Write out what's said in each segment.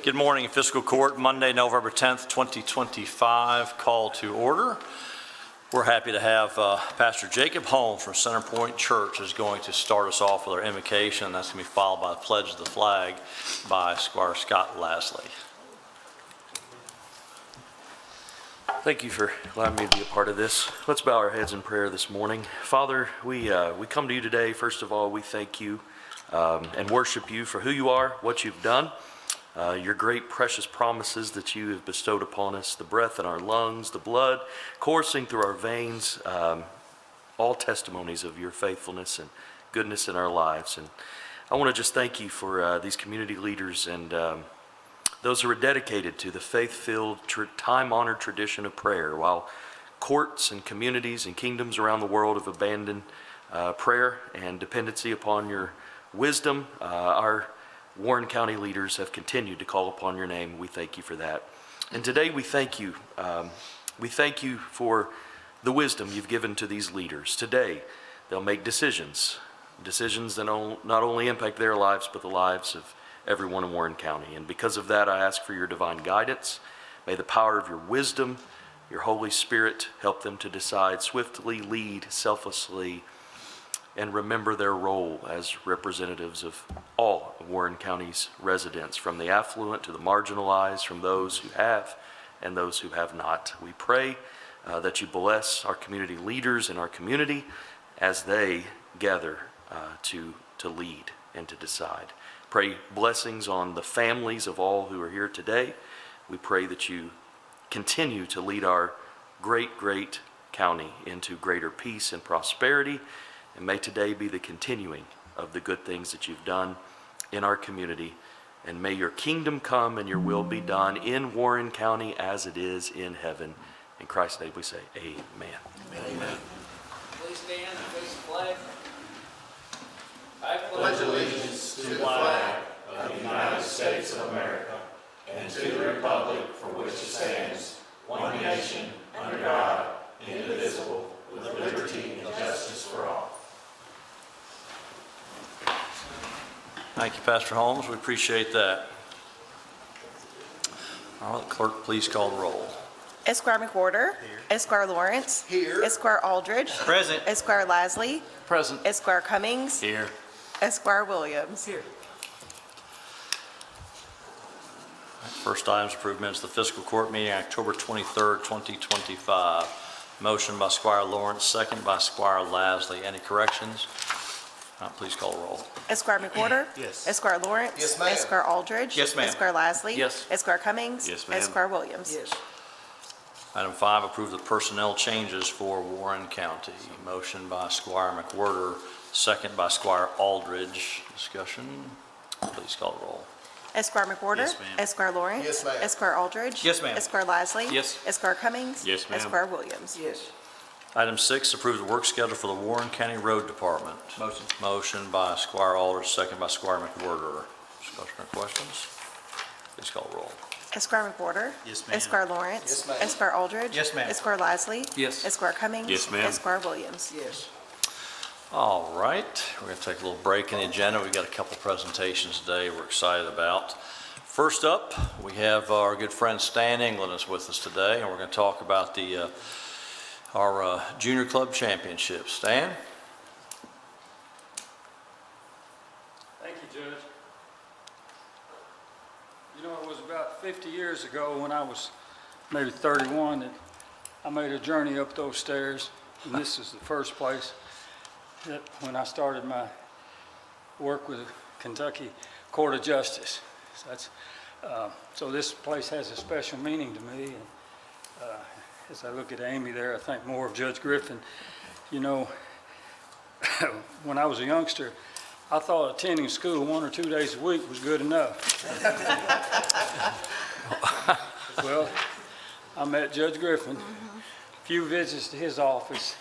Good morning, Fiscal Court, Monday, November 10th, 2025, call to order. We're happy to have Pastor Jacob Holmes from Center Point Church is going to start us off with our invocation. That's going to be followed by the pledge of the flag by Squire Scott Lasley. Thank you for allowing me to be a part of this. Let's bow our heads in prayer this morning. Father, we come to you today. First of all, we thank you and worship you for who you are, what you've done, your great precious promises that you have bestowed upon us, the breath in our lungs, the blood coursing through our veins, all testimonies of your faithfulness and goodness in our lives. And I want to just thank you for these community leaders and those who are dedicated to the faith-filled, time-honored tradition of prayer, while courts and communities and kingdoms around the world have abandoned prayer and dependency upon your wisdom. Our Warren County leaders have continued to call upon your name. We thank you for that. And today we thank you. We thank you for the wisdom you've given to these leaders. Today they'll make decisions that not only impact their lives, but the lives of everyone in Warren County. And because of that, I ask for your divine guidance. May the power of your wisdom, your Holy Spirit, help them to decide swiftly, lead selflessly, and remember their role as representatives of all of Warren County's residents, from the affluent to the marginalized, from those who have and those who have not. We pray that you bless our community leaders in our community as they gather to lead and to decide. Pray blessings on the families of all who are here today. We pray that you continue to lead our great, great county into greater peace and prosperity. And may today be the continuing of the good things that you've done in our community. And may your kingdom come and your will be done in Warren County as it is in heaven. In Christ's name we say amen. Amen. Please stand and face the flag. I pledge allegiance to the flag of the United States of America and to the republic for which it stands, one nation, under God, indivisible, with liberty and justice for all. Thank you, Pastor Holmes. We appreciate that. All right, clerk, please call the roll. Esquire McWhorter. Here. Esquire Lawrence. Here. Esquire Aldridge. Present. Esquire Lasley. Present. Esquire Cummings. Here. Esquire Williams. Here. First item is approved minutes of the fiscal court meeting October 23rd, 2025. Motion by Squire Lawrence, second by Squire Lasley. Any corrections? Please call the roll. Esquire McWhorter. Yes. Esquire Lawrence. Yes, ma'am. Esquire Aldridge. Yes, ma'am. Esquire Lasley. Yes. Esquire Cummings. Yes, ma'am. Esquire Williams. Yes. Item 5, approve the personnel changes for Warren County. Motion by Squire McWhorter, second by Squire Aldridge. Discussion. Please call the roll. Esquire McWhorter. Yes, ma'am. Esquire Lawrence. Yes, ma'am. Esquire Aldridge. Yes, ma'am. Esquire Lasley. Yes. Esquire Cummings. Yes, ma'am. Esquire Williams. Yes. Item 6, approve the work schedule for the Warren County Road Department. Motion. Motion by Squire Aldridge, second by Squire McWhorter. Discussion or questions? Please call the roll. Esquire McWhorter. Yes, ma'am. Esquire Lawrence. Yes, ma'am. Esquire Aldridge. Yes, ma'am. Esquire Lasley. Yes. Esquire Cummings. Yes, ma'am. Esquire Williams. Yes. All right, we're going to take a little break in the agenda. We've got a couple presentations today we're excited about. First up, we have our good friend Stan England is with us today, and we're going to talk about our Junior Club Championship. Stan? Thank you, Judge. You know, it was about 50 years ago when I was maybe 31 that I made a journey up those stairs, and this is the first place that when I started my work with the Kentucky Court of Justice. So this place has a special meaning to me, and as I look at Amy there, I think more of Judge Griffin. You know, when I was a youngster, I thought attending school 1 or 2 days a week was good enough. Well, I met Judge Griffin, a few visits to his office,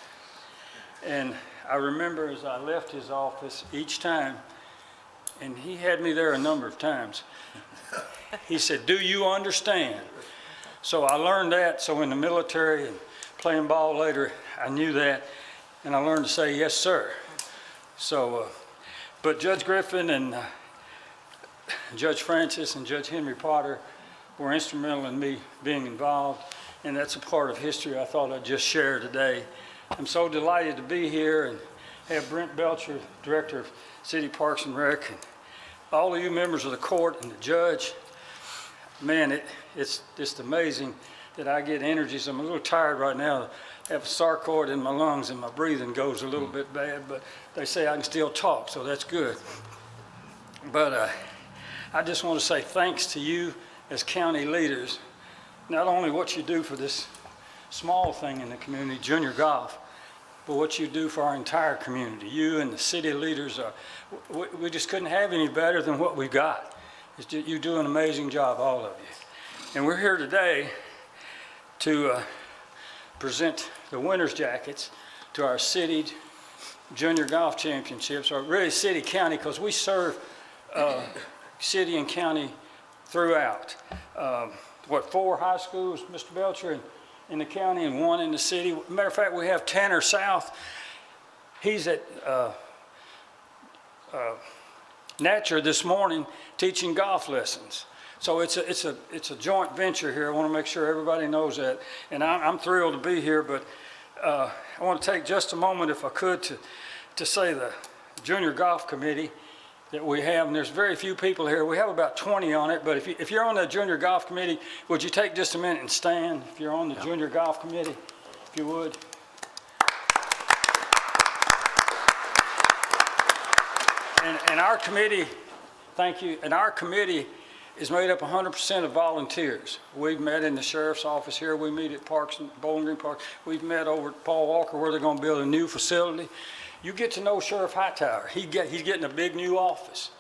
and I remember as I left his office each time, and he had me there a number of times, he said, "Do you understand?" So I learned that. So in the military and playing ball later, I knew that, and I learned to say, "Yes, sir." So, but Judge Griffin and Judge Francis and Judge Henry Potter were instrumental in me being involved, and that's a part of history I thought I'd just share today. I'm so delighted to be here and have Brent Belcher, Director of City Parks and Rec, and all of you members of the court and the judge. Man, it's just amazing that I get energies. I'm a little tired right now. I have a sarcoid in my lungs and my breathing goes a little bit bad, but they say I can still talk, so that's good. But I just want to say thanks to you as county leaders, not only what you do for this small thing in the community, junior golf, but what you do for our entire community. You and the city leaders, we just couldn't have any better than what we've got. You do an amazing job, all of you. And we're here today to present the winner's jackets to our city junior golf championships, or really city county, because we serve city and county throughout. 4 high schools, Mr. Belcher, in the county and 1 in the city. Matter of fact, we have Tanner South. He's at Natcher this morning teaching golf lessons. So it's a joint venture here. I want to make sure everybody knows that. And I'm thrilled to be here, but I want to take just a moment, if I could, to say the junior golf committee that we have, and there's very few people here. We have about 20 on it, but if you're on the junior golf committee, would you take just a minute and stand if you're on the junior golf committee, if you would? And our committee, thank you, and our committee is made up 100% of volunteers. We've met in the sheriff's office here. We meet at Parks and Bowling Green Park. We've met over at Paul Walker where they're going to build a new facility. You get to know Sheriff Hightower. He's getting a big new office.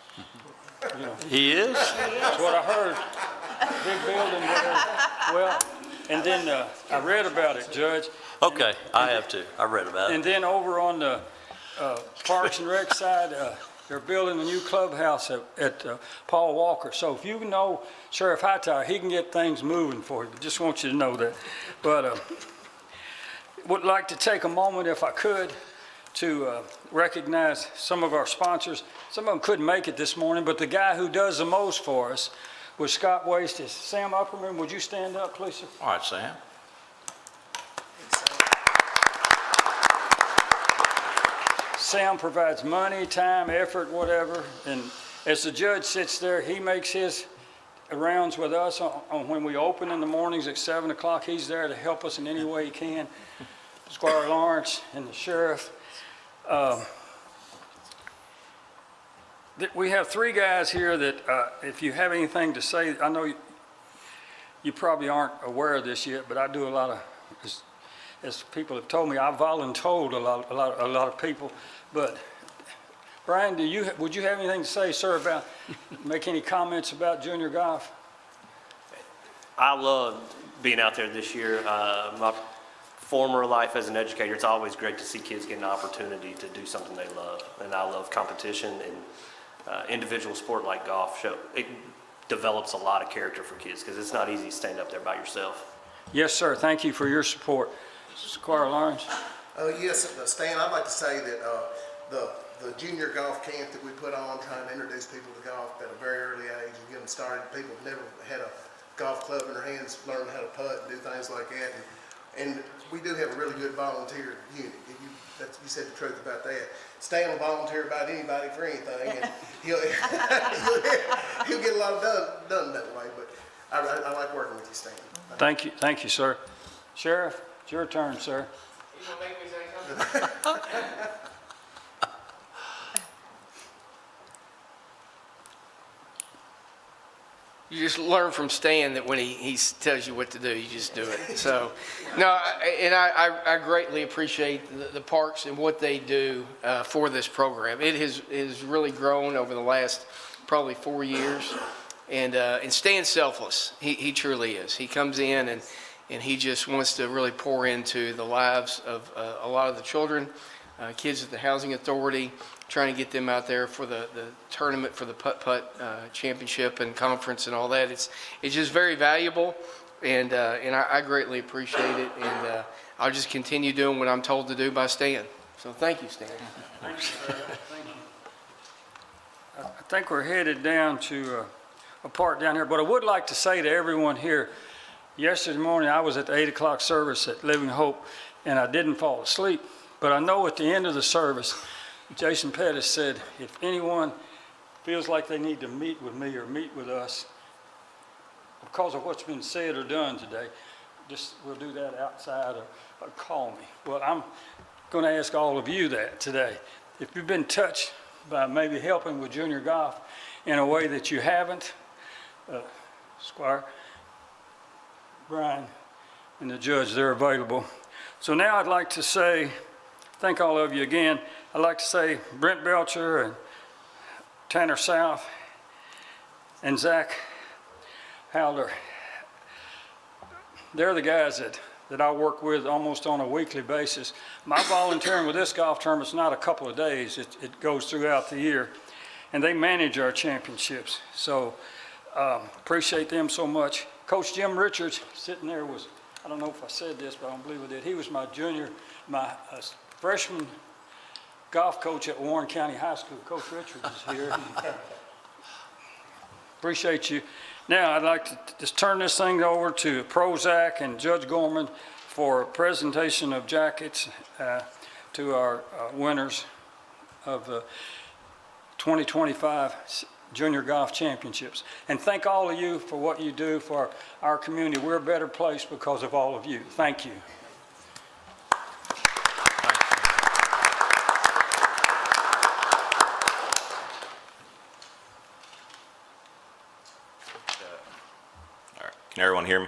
You know, He is? that's what I heard. Big building, whatever. Well, and then I read about it, Judge. Okay, I have too. I read about And it. then over on the Parks and Rec side, they're building a new clubhouse at Paul Walker. So if you know Sheriff Hightower, he can get things moving for you. Just want you to know that. But would like to take a moment, if I could, to recognize some of our sponsors. Some of them couldn't make it this morning, but the guy who does the most for us with Scott Waste is Sam Upperman. Would you stand up, please, sir? All right, Sam. Sam provides money, time, effort, whatever, and as the judge sits there, he makes his rounds with us on when we open in the mornings at 7 o'clock. He's there to help us in any way he can. Squire Lawrence and the sheriff. We have 3 guys here that if you have anything to say, I know you probably aren't aware of this yet, but I do a lot of, as people have told me, I voluntold a lot of people. But Brian, would you have anything to say, sir, about make any comments about junior golf? I love being out there this year. My former life as an educator, it's always great to see kids get an opportunity to do something they love. And I love competition, and individual sport like golf. It develops a lot of character for kids because it's not easy to stand up there by yourself. Yes, sir. Thank you for your support. Squire Lawrence. Yes, Stan, I'd like to say that the junior golf camp that we put on, trying to introduce people to golf at a very early age and get them started. People have never had a golf club in their hands, learn how to putt and do things like that. And we do have a really good volunteer unit. You said the truth about that. Stan will volunteer about anybody for anything, and he'll get a lot done that way. But I like working with you, Stan. Thank you, sir. Sheriff, it's your turn, sir. You gonna make me say something? You just learn from Stan that when he tells you what to do, you just do it. So, no, I greatly appreciate the parks and what they do for this program. It has really grown over the last probably 4 years, and Stan's selfless. He truly is. He comes in and he just wants to really pour into the lives of a lot of the children, kids at the Housing Authority, trying to get them out there for the tournament for the putt-putt championship and conference and all that. It's just very valuable, and I greatly appreciate it, and I'll just continue doing what I'm told to do by Stan. So thank you, Stan. Thank you, sir. Thank you. I think we're headed down to apart down here. But I would like to say to everyone here, yesterday morning I was at the 8 o'clock service at Living Hope, and I didn't fall asleep. But I know at the end of the service, Jason Pettis said, if anyone feels like they need to meet with me or meet with us because of what's been said or done today, we'll do that outside or call me. Well, I'm going to ask all of you that today. If you've been touched by maybe helping with junior golf in a way that you haven't, Squire, Brian, and the judge, they're available. So now I'd like to say, thank all of you again. I'd like to say Brent Belcher and Tanner South and Zach Halder. They're the guys that I work with almost on a weekly basis. My volunteering with this golf tournament's not a couple of days. It goes throughout the year. And they manage our championships. So appreciate them so much. Coach Jim Richards sitting there was, I don't know if I said this, but I don't believe I did. He was my freshman golf coach at Warren County High School. Coach Richards is here. Appreciate you. Now I'd like to just turn this thing over to Prozac and Judge Gorman for a presentation of jackets to our winners of the 2025 Junior Golf Championships. And thank all of you for what you do for our community. We're a better place because of all of you. Thank you. Can everyone hear me?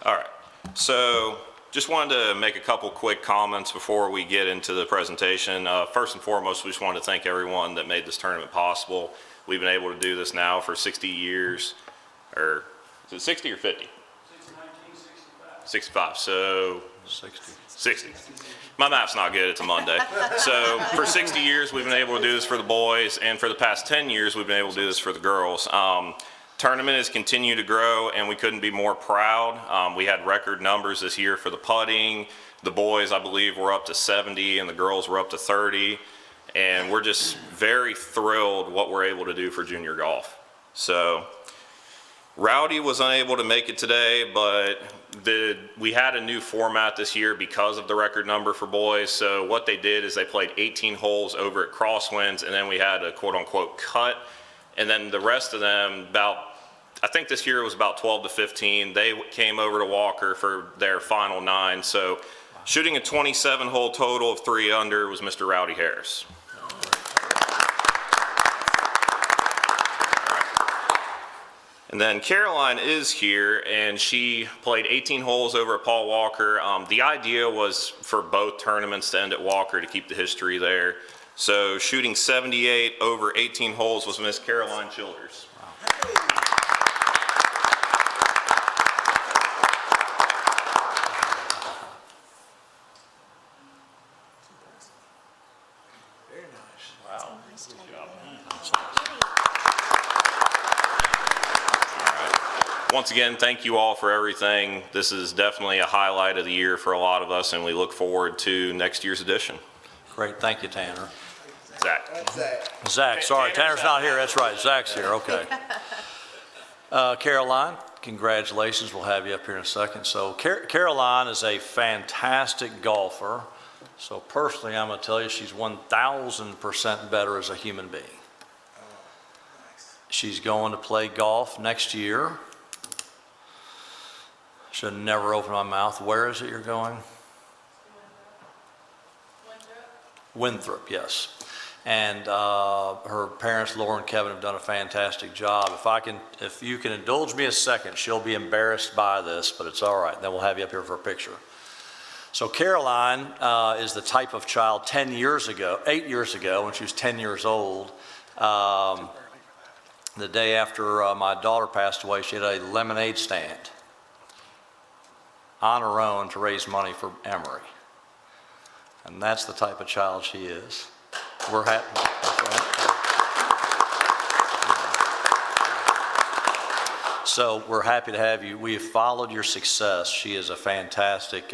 All right. So just wanted to make a couple quick comments before we get into the presentation. First and foremost, we just wanted to thank everyone that made this tournament possible. We've been able to do this now for 60 years, or is it 60 or 50? Since 1965. 65, so 60. 60. My math's not good, it's a Monday. So for 60 years, we've been able to do this for the boys, and for the past 10 years, we've been able to do this for the girls. Tournament has continued to grow, and we couldn't be more proud. We had record numbers this year for the putting. The boys, I believe, were up to 70, and the girls were up to 30. And we're just very thrilled what we're able to do for junior golf. So Rowdy was unable to make it today, but we had a new format this year because of the record number for boys. So what they did is they played 18 holes over at Crosswinds, and then we had a quote-unquote cut. And then the rest of them, I think this year it was about 12 to 15. They came over to Walker for their final 9. So shooting a 27-hole total of 3 under was Mr. Rowdy Harris. And then Caroline is here, and she played 18 holes over at Paul Walker. The idea was for both tournaments to end at Walker to keep the history there. So shooting 78 over 18 holes was Miss Caroline Childers. Very nice. Wow. Once again, thank you all for everything. This is definitely a highlight of the year for a lot of us, and we look forward to next year's edition. Great, thank you, Tanner. Zach. That's Zach. Zach, sorry, Tanner's not here, that's right, Zach's here, okay. Caroline, congratulations, we'll have you up here in a second. So Caroline is a fantastic golfer, so personally I'm gonna tell you she's 1,000% better as a human being. She's going to play golf next year. Should have never opened my mouth. Where is it you're going? Winthrop, yes. And her parents, Laura and Kevin, have done a fantastic job. If you can indulge me a second, she'll be embarrassed by this, but it's all right. Then we'll have you up here for a picture. So Caroline is the type of child 8 years ago, when she was 10 years old, the day after my daughter passed away, she had a lemonade stand on her own to raise money for Emory. And that's the type of child she is. We're happy. So we're happy to have you. We have followed your success. She is a fantastic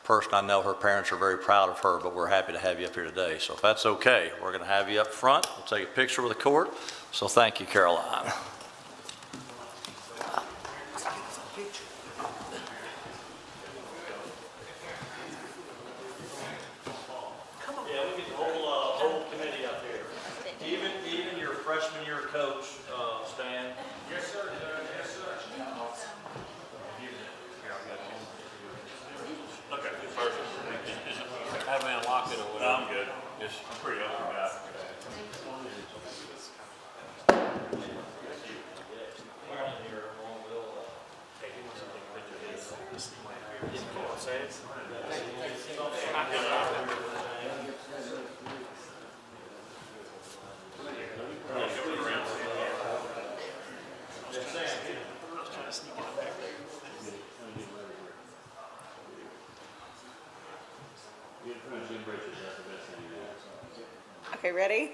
person. I know her parents are very proud of her, but we're happy to have you up here today. So if that's okay, we're going to have you up front. We'll take a picture with the court. So thank you, Caroline. freshman year coach, Stan. Yes, sir. Yes, sir. Okay, perfect. Have me unlock it or whatever. I'm good. Yes, I'm pretty open guy. Okay, ready?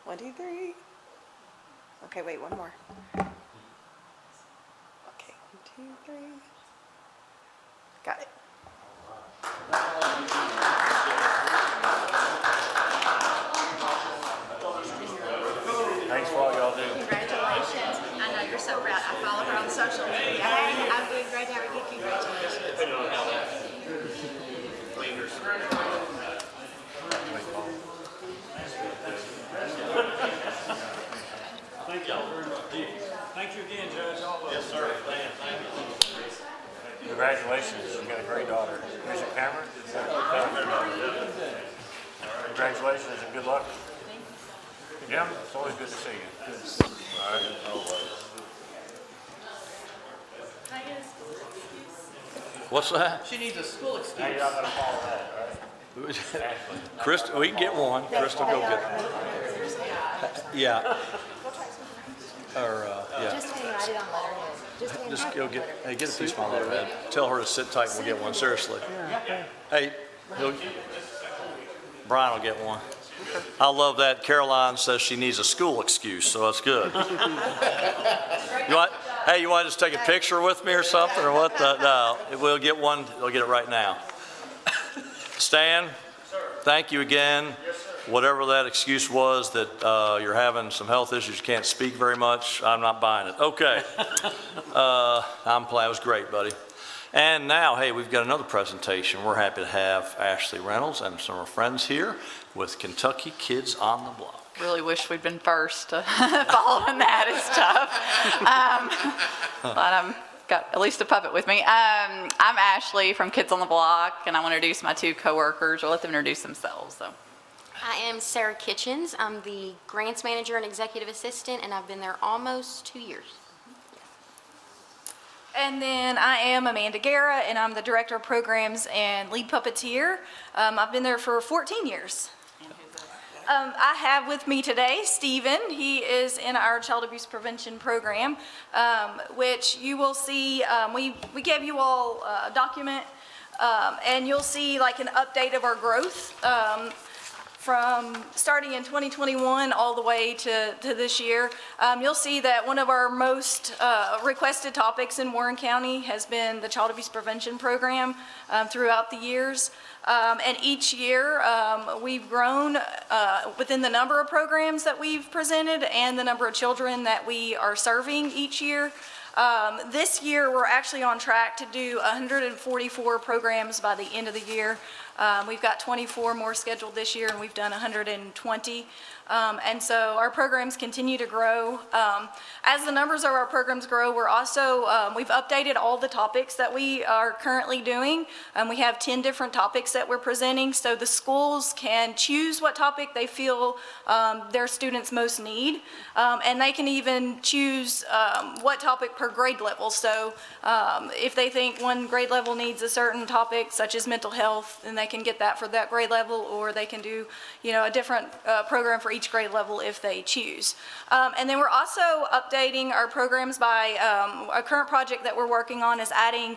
1, 2, 3. Okay, wait, one more. Okay, 1, 2, 3. Got it. Thanks for all y'all do. Congratulations. I know you're so proud. I follow her on social media. Hey, I'm doing great. How are you? Congratulations. Thank y'all very much. Thank you again, Judge. All of Yes, sir. Thank you. Congratulations, you got a great daughter. Here's your camera. Congratulations and good luck. Jim, it's always good to see you. All right. What's that? She needs a school excuse. Now you're not gonna follow that, right? Crystal, we can get one. Crystal, go get one. Yeah. Or, yeah. Just handwrite it on letterhead. Just go get, hey, get a piece of my letterhead. Tell her to sit tight and we'll get one, seriously. Hey, Brian will get one. I love that. Caroline says she needs a school excuse, so that's good. Hey, you want to just take a picture with me or something, or what? No, we'll get one. We'll get it right now. Stan, thank you again. Whatever that excuse was that you're having some health issues, you can't speak very much, I'm not buying it. Okay. I'm playing. It was great, buddy. And now, hey, we've got another presentation. We're happy to have Ashley Reynolds and some of her friends here with Kentucky Kids on the Block. Really wish we'd been first. Following that is tough. But I've got at least a puppet with me. I'm Ashley from Kids on the Block, and I want to introduce my two coworkers. I'll let them introduce themselves. So, I am Sarah Kitchens. I'm the grants manager and executive assistant, and I've been there almost 2 years. And then I am Amanda Guerra, and I'm the Director of Programs and Lead Puppeteer. I've been there for 14 years. I have with me today Stephen. He is in our Child Abuse Prevention Program, which you will see, we gave you all a document, and you'll see like an update of our growth from starting in 2021 all the way to this year. You'll see that one of our most requested topics in Warren County has been the Child Abuse Prevention Program throughout the years. And each year we've grown within the number of programs that we've presented and the number of children that we are serving each year. This year we're actually on track to do 144 programs by the end of the year. We've got 24 more scheduled this year, and we've done 120. And so our programs continue to grow. As the numbers of our programs grow, we're also, we've updated all the topics that we are currently doing. We have 10 different topics that we're presenting, so the schools can choose what topic they feel their students most need. And they can even choose what topic per grade level. So if they think one grade level needs a certain topic, such as mental health, then they can get that for that grade level, or they can do, you know, a different program for each grade level if they choose. And then we're also updating our programs by a current project that we're working on is adding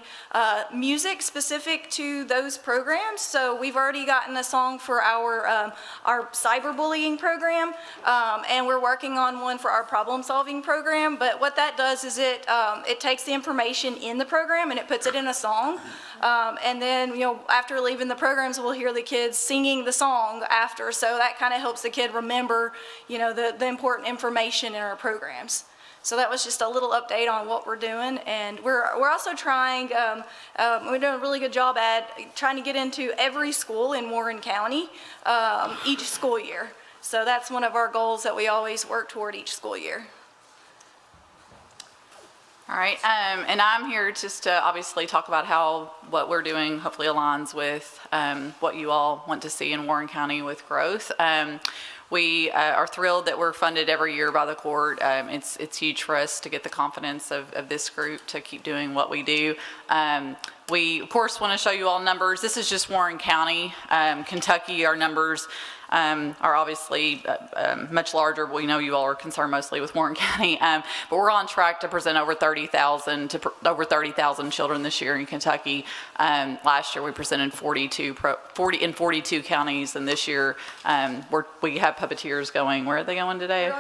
music specific to those programs. So we've already gotten a song for our cyberbullying program, and we're working on one for our problem-solving program. But what that does is it takes the information in the program and it puts it in a song. And then, you know, after leaving the programs, we'll hear the kids singing the song after. So that kind of helps the kid remember, you know, the important information in our programs. So that was just a little update on what we're doing. And we're also trying, we're doing a really good job at trying to get into every school in Warren County each school year. So that's one of our goals that we always work toward each school year. All right, and I'm here just to obviously talk about how what we're doing hopefully aligns with what you all want to see in Warren County with growth. We are thrilled that we're funded every year by the court. It's huge for us to get the confidence of this group to keep doing what we do. We, of course, want to show you all numbers. This is just Warren County. Kentucky, our numbers are obviously much larger. We know you all are concerned mostly with Warren County, but we're on track to present over 30,000 children this year in Kentucky. Last year we presented 42 in 42 counties, and this year we have puppeteers going. Where are they going today?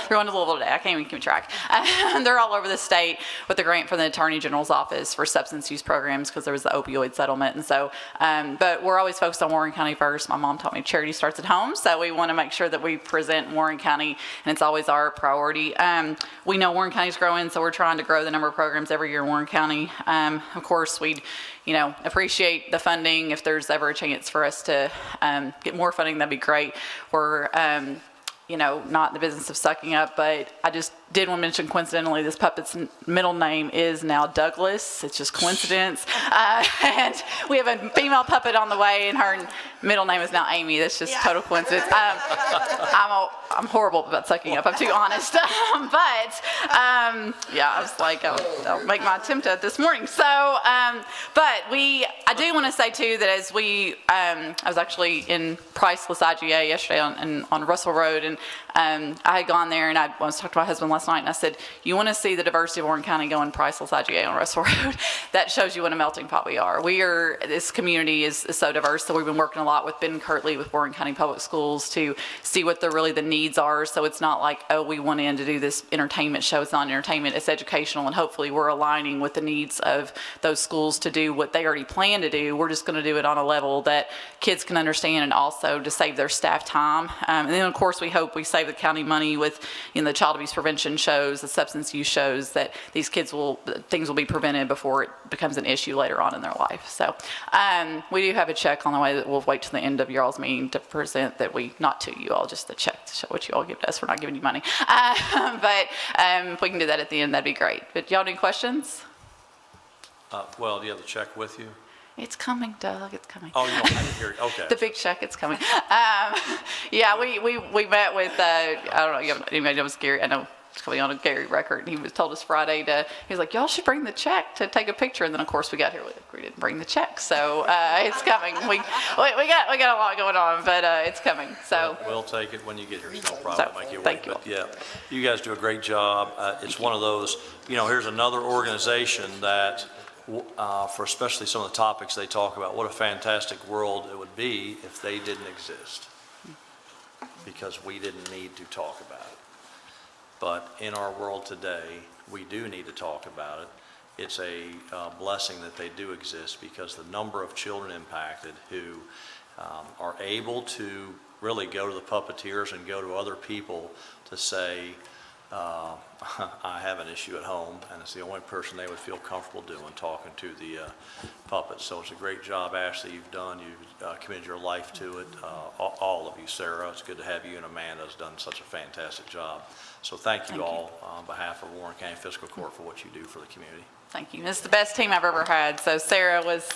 They're going to Louisville today. I can't even keep track. They're all over the state with a grant from the Attorney General's office for substance use programs because there was the opioid settlement, and so. But we're always focused on Warren County first. My mom taught me charity starts at home, so we want to make sure that we present Warren County, and it's always our priority. We know Warren County's growing, so we're trying to grow the number of programs every year in Warren County. Of course, we'd appreciate the funding. If there's ever a chance for us to get more funding, that'd be great. We're not in the business of sucking up, but I just did want to mention coincidentally, this puppet's middle name is now Douglas. It's just coincidence. And we have a female puppet on the way, and her middle name is now Amy. That's just total coincidence. I'm horrible about sucking up, I'm too honest. But I was like, I'll make my attempt at it this morning. So, but I do want to say too that as I was actually in Priceless IGA yesterday on Russell Road, and I had gone there, and I was talking to my husband last night, and I said, you want to see the diversity of Warren County go in Priceless IGA on Russell Road? That shows you what a melting pot we are. This community is so diverse, so we've been working a lot with Ben Kirtley with Warren County Public Schools to see what the needs are. So it's not like, oh, we want in to do this entertainment show. It's not entertainment, it's educational, and hopefully we're aligning with the needs of those schools to do what they already plan to do. We're just going to do it on a level that kids can understand, and also to save their staff time. And then of course we hope we save the county money with the child abuse prevention shows, the substance use shows, that these things will be prevented before it becomes an issue later on in their life. So we do have a check on the way that we'll wait till the end of y'all's meeting to present, not to you all, just the check to show what you all give to us. We're not giving you money. But if we can do that at the end, that'd be great. But y'all any questions? Do you have the check with you? It's coming, Doug, it's coming. Oh, you don't have it here, okay. The big check, it's coming. We met with, I don't know, anybody knows Gary, I know it's coming on a Gary record, and he told us Friday he was like, y'all should bring the check to take a picture, and then of course we got here, we didn't bring the check, so it's coming. We got a lot going on, but it's coming, so. We'll take it when you get here, it's no problem, So, make you wait. thank you. But yeah, you guys do a great job. It's one of those, here's another organization that, for especially some of the topics they talk about, what a fantastic world it would be if they didn't exist, because we didn't need to talk about it. But in our world today, we do need to talk about it. It's a blessing that they do exist, because the number of children impacted who are able to really go to the puppeteers and go to other people to say, I have an issue at home, and it's the only person they would feel comfortable doing, talking to the puppets. So it's a great job, Ashley, you've done. You've committed your life to it. All of you, Sarah, it's good to have you, and Amanda has done such a fantastic job. So thank you all on behalf of Warren County Fiscal Court for what you do for the community. Thank you. This is the best team I've ever had. So Sarah was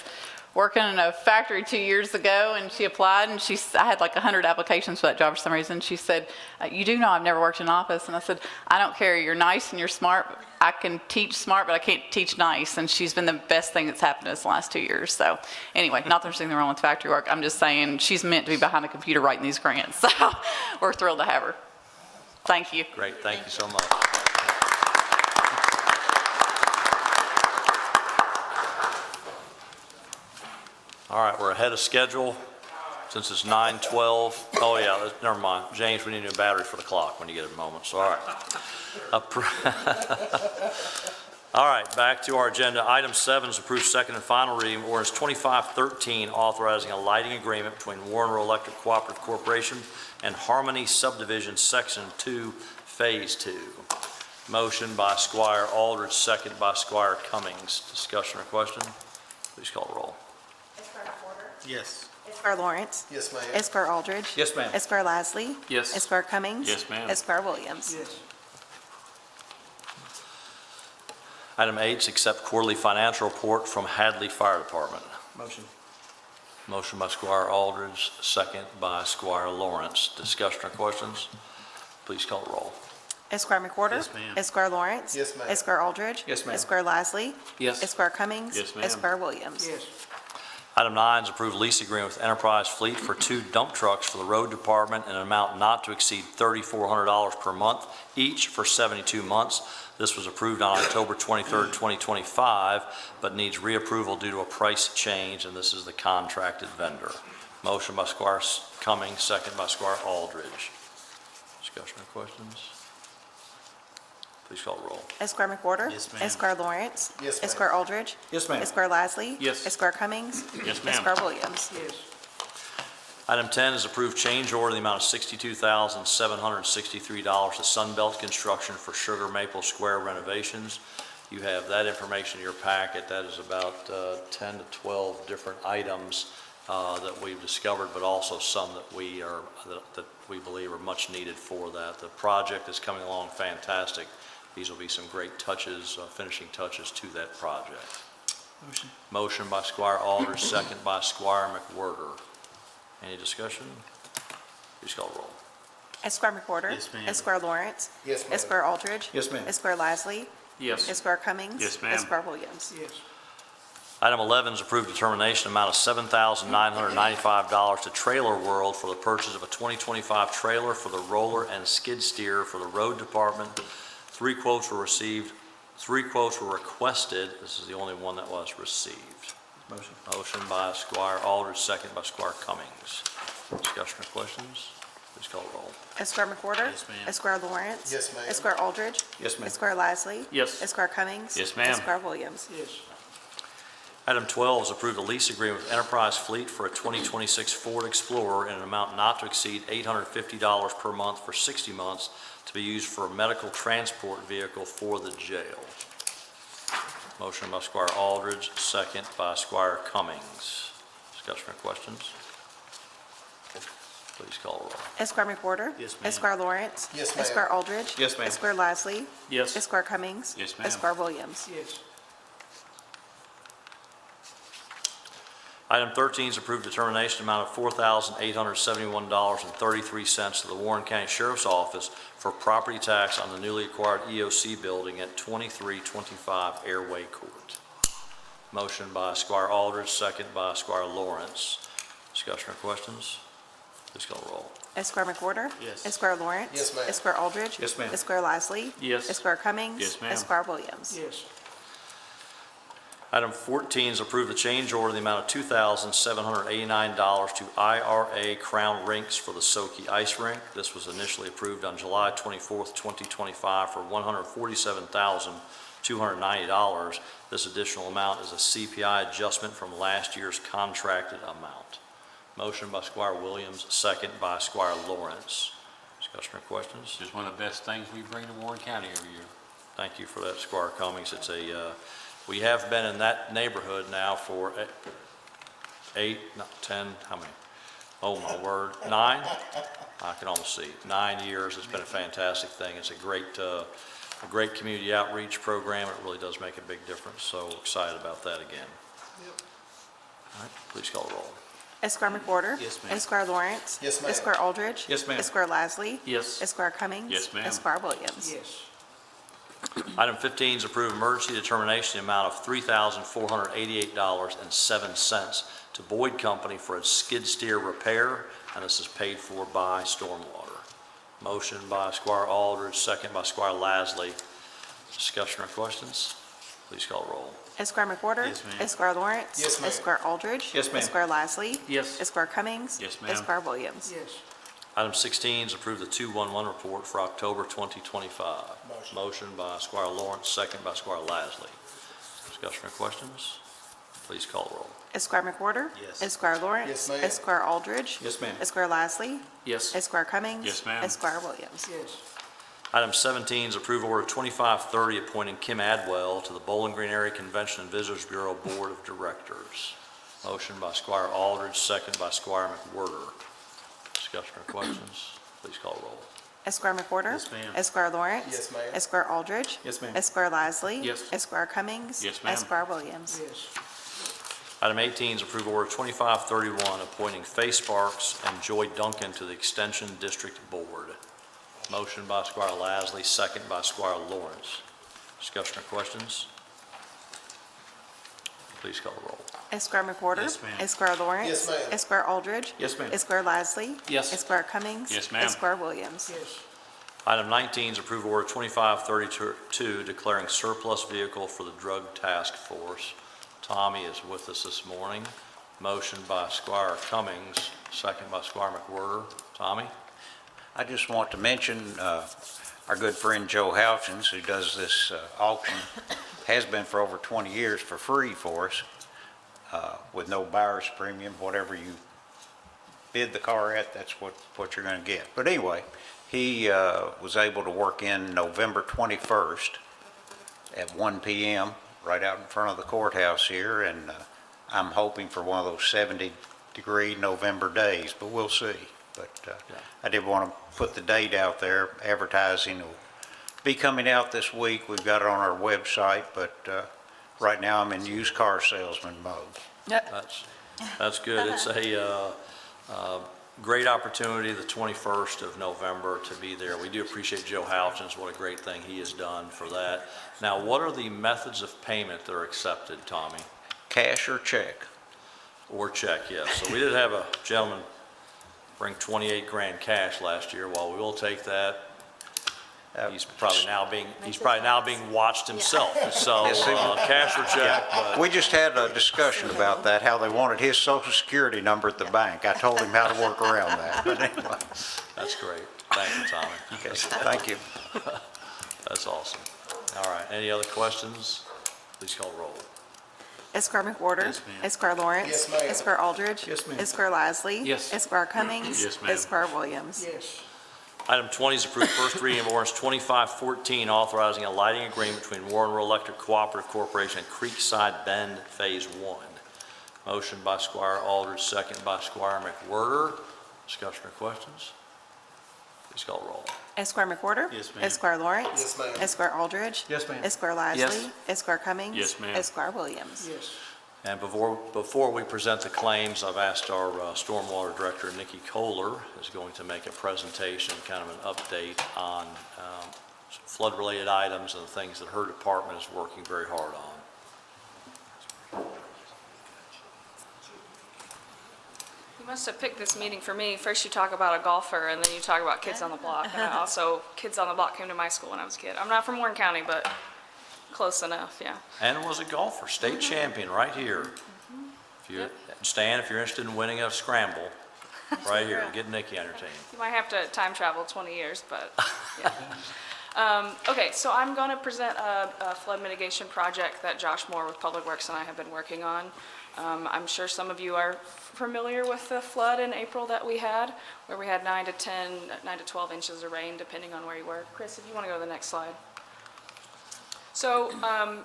working in a factory 2 years ago, and she applied, and I had like 100 applications for that job for some reason. She said, you do know I've never worked in an office. And I said, I don't care. You're nice and you're smart. I can teach smart, but I can't teach nice. And she's been the best thing that's happened to us the last 2 years. So anyway, not that there's anything wrong with factory work. I'm just saying she's meant to be behind a computer writing these grants. So we're thrilled to have her. Thank you. Great. Thank you so much. All right, we're ahead of schedule since it's 9:12. Oh yeah, never mind. James, we need a new battery for the clock when you get a moment. So, all right. All right, back to our agenda. Item 7 is approved second and final reading. Ordinance 2513, authorizing a lighting agreement between Warren Rural Electric Cooperative Corporation and Harmony Subdivision Section 2, Phase 2. Motion by Squire Aldridge, second by Squire Cummings. Discussion or question? Please call the roll. Yes. Esquire Lawrence. Yes, ma'am. Esquire Aldridge. Yes, ma'am. Esquire Lasley. Yes. Esquire Cummings. Yes, ma'am. Esquire Williams. Item 8 is accept quarterly financial report from Hadley Fire Department. Motion. Motion by Squire Aldridge, second by Squire Lawrence. Discussion or questions? Please call the roll. Esquire McWhorter. Yes, ma'am. Esquire Lawrence. Yes, ma'am. Esquire Aldridge. Yes, ma'am. Esquire Lasley. Yes. Esquire Cummings. Yes, ma'am. Esquire Williams. Item 9 is approve lease agreement with Enterprise Fleet for 2 dump trucks for the road department in an amount not to exceed $3,400 per month, each for 72 months. This was approved on October 23rd, 2025, but needs reapproval due to a price change, and this is the contracted vendor. Motion by Squire Cummings, second by Squire Aldridge. Discussion or questions? Please call the roll. Esquire McWhorter. Yes, ma'am. Esquire Lawrence. Yes, ma'am. Esquire Aldridge. Yes, ma'am. Esquire Lasley. Yes. Esquire Cummings. Yes, ma'am. Esquire Williams. Item 10 is approved change order in the amount of $62,763 to Sunbelt Construction for Sugar Maple Square renovations. You have that information in your packet. That is about 10 to 12 different items that we've discovered, but also some that we believe are much needed for that. The project is coming along fantastic. These will be some great touches, finishing touches to that project. Motion by Squire Aldridge, second by Squire McWhorter. Any discussion? Please call the roll. Esquire McWhorter. Yes, ma'am. Esquire Lawrence. Yes, ma'am. Esquire Aldridge. Yes, ma'am. Esquire Lasley. Yes. Esquire Cummings. Yes, ma'am. Esquire Williams. Item 11 is approved determination amount of $7,995 to Trailer World for the purchase of a 2025 trailer for the roller and skid steer for the road department. 3 quotes were received. 3 quotes were requested. This is the only one that was received. Motion. Motion by Squire Aldridge, second by Squire Cummings. Discussion or questions? Please call the roll. Esquire McWhorter. Yes, ma'am. Esquire Lawrence. Yes, ma'am. Esquire Aldridge. Yes, ma'am. Esquire Lasley. Yes. Esquire Cummings. Yes, ma'am. Esquire Williams. Item 12 is approved a lease agreement with Enterprise Fleet for a 2026 Ford Explorer in an amount not to exceed $850 per month for 60 months to be used for a medical transport vehicle for the jail. Motion by Squire Aldridge, second by Squire Cummings. Discussion or questions? Please call the roll. Esquire McWhorter. Yes, ma'am. Esquire Lawrence. Yes, ma'am. Esquire Aldridge. Yes, ma'am. Esquire Lasley. Yes. Esquire Cummings. Yes, ma'am. Esquire Williams. Item 13 is approved determination amount of $4,871.33 to the Warren County Sheriff's Office for property tax on the newly acquired EOC building at 2325 Airway Court. Motion by Squire Aldridge, second by Squire Lawrence. Discussion or questions? Please call the roll. Esquire McWhorter. Yes. Esquire Lawrence. Yes, ma'am. Esquire Aldridge. Yes, ma'am. Esquire Lasley. Yes. Esquire Cummings. Yes, ma'am. Esquire Williams. Item 14 is approve the change order in the amount of $2,789 to IRA Crown Rinks for the Soki Ice Rink. This was initially approved on July 24th, 2025 for $147,290. This additional amount is a CPI adjustment from last year's contracted amount. Motion by Squire Williams, second by Squire Lawrence. Discussion or questions? Just one of the best things we bring to Warren County every year. Thank you for that, Squire Cummings. It's we have been in that neighborhood now for 8, not 10, how many? Oh, my word, 9? I can almost see, 9 years. It's been a fantastic thing. It's a great community outreach program. It really does make a big difference, so excited about that again. All right, please call the roll. Esquire McWhorter. Yes, ma'am. Esquire Lawrence. Yes, ma'am. Esquire Aldridge. Yes, ma'am. Esquire Lasley. Yes. Esquire Cummings. Yes, ma'am. Esquire Williams. Item 15 is approve emergency determination in the amount of $3,488.07 to Boyd Company for its skid steer repair, and this is paid for by Stormwater. Motion by Squire Aldridge, second by Squire Lasley. Discussion or questions? Please call the roll. Esquire McWhorter. Yes, ma'am. Esquire Lawrence. Yes, ma'am. Esquire Aldridge. Yes, ma'am. Esquire Lasley. Yes. Esquire Cummings. Yes, ma'am. Esquire Williams. Item 16 is approve the 211 report for October 2025. Motion by Squire Lawrence, second by Squire Lasley. Discussion or questions? Please call the roll. Esquire McWhorter. Yes. Esquire Lawrence. Yes, ma'am. Esquire Aldridge. Yes, ma'am. Esquire Lasley. Yes. Esquire Cummings. Yes, ma'am. Esquire Williams. Item 17 is approve order 2530 appointing Kim Adwell to the Bowling Green Area Convention and Visitors Bureau Board of Directors. Motion by Squire Aldridge, second by Squire McWhorter. Discussion or questions? Please call the roll. Esquire McWhorter? Yes, ma'am. Esquire Lawrence? Yes, ma'am. Esquire Aldridge? Yes, ma'am. Esquire Lasley? Yes. Esquire Cummings? Yes, ma'am. Esquire Williams? Item 18 is approve order 2531, appointing Faye Sparks and Joy Duncan to the Extension District Board. Motion by Squire Lasley, second by Squire Lawrence. Discussion or questions? Please call the roll. Esquire McWhorter? Yes, ma'am. Esquire Lawrence? Yes, ma'am. Esquire Aldridge? Yes, ma'am. Esquire Lasley? Yes. Esquire Cummings? Yes, ma'am. Esquire Williams? Item 19 is approve order 2532, declaring surplus vehicle for the Drug Task Force. Tommy is with us this morning. Motion by Squire Cummings, second by Squire McWhorter. Tommy? I just want to mention our good friend Joe Houchins, who does this auction, has been for over 20 years for free for us, with no buyer's premium. Whatever you bid the car at, that's what you're going to get. But anyway, he was able to work in November 21st at 1 p.m. right out in front of the courthouse here, and I'm hoping for one of those 70-degree November days, but we'll see. But I did want to put the date out there. Advertising will be coming out this week. We've got it on our website, but right now I'm in used car salesman mode. That's good. It's a great opportunity, the 21st of November, to be there. We do appreciate Joe Houchins, what a great thing he has done for that. Now, what are the methods of payment that are accepted, Tommy? Cash or check? Or check, yes. So we did have a gentleman bring 28 grand cash last year. Well, we will take that. He's probably now being watched himself. So cash or check. But We just had a discussion about that, how they wanted his social security number at the bank. I told him how to work around that. But anyway, that's great. Thank you, Tommy. okay, thank you. That's awesome. All right. Any other questions? Please call roll. Esquire McWhorter? Yes, ma'am. Esquire Lawrence? Yes, ma'am. Esquire Aldridge? Yes, ma'am. Esquire Lasley? Yes. Esquire Cummings? Yes, ma'am. Esquire Williams? Item 20 is approved first reading of ordinance 2514, authorizing a lighting agreement between Warren Rural Electric Cooperative Corporation and Creekside Bend Phase 1. Motion by Squire Aldridge, second by Squire McWhorter. Discussion or questions? Please call roll. Esquire McWhorter? Yes, ma'am. Esquire Lawrence? Yes, ma'am. Esquire Aldridge? Yes, ma'am. Esquire Lasley? Yes. Esquire Cummings? Yes, ma'am. Esquire Williams? And before we present the claims, I've asked our Stormwater Director, Nikki Kohler, is going to make a presentation, kind of an update on flood-related items and the things that her department is working very hard on. You must have picked this meeting for me. First you talk about a golfer, and then you talk about kids on the block. And also, kids on the block came to my school when I was a kid. I'm not from Warren County, but close enough, yeah. And was a golfer, state champion right here. If you, Stan, if you're interested in winning a scramble, right here, get Nikki on your team. You might have to time travel 20 years, but, yeah. Okay, so I'm going to present a flood mitigation project that Josh Moore with Public Works and I have been working on. I'm sure some of you are familiar with the flood in April that we had, where we had 9 to 12 inches of rain, depending on where you were. Chris, if you want to go to the next slide. So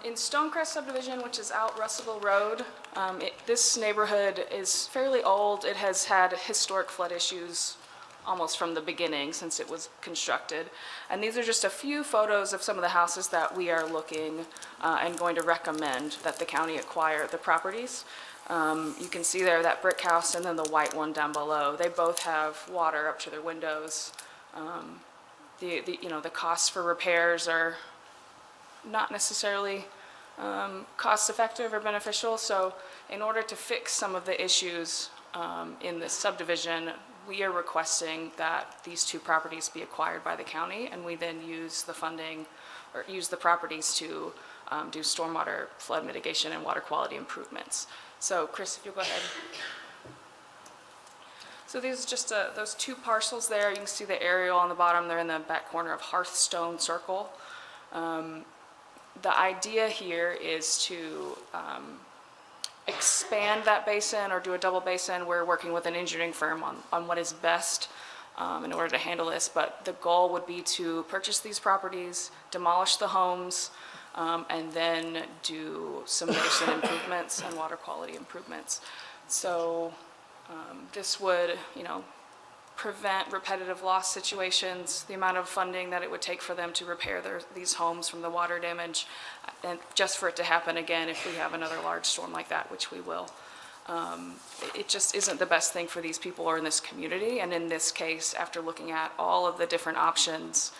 in Stonecrest subdivision, which is out Russellville Road, this neighborhood is fairly old. It has had historic flood issues almost from the beginning since it was constructed. And these are just a few photos of some of the houses that we are looking and going to recommend that the county acquire the properties. You can see there that brick house and then the white one down below. They both have water up to their windows. The costs for repairs are not necessarily cost effective or beneficial. So in order to fix some of the issues in this subdivision, we are requesting that these two properties be acquired by the county, and we then use the funding or use the properties to do stormwater flood mitigation and water quality improvements. So Chris, if you'll go ahead. So these are just those two parcels there. You can see the aerial on the bottom. They're in the back corner of Hearthstone Circle. The idea here is to expand that basin or do a double basin. We're working with an engineering firm on what is best in order to handle this, but the goal would be to purchase these properties, demolish the homes, and then do some basin improvements and water quality improvements. So this would, prevent repetitive loss situations, the amount of funding that it would take for them to repair these homes from the water damage, and just for it to happen again if we have another large storm like that, which we will. It just isn't the best thing for these people or in this community. And in this case, after looking at all of the different options,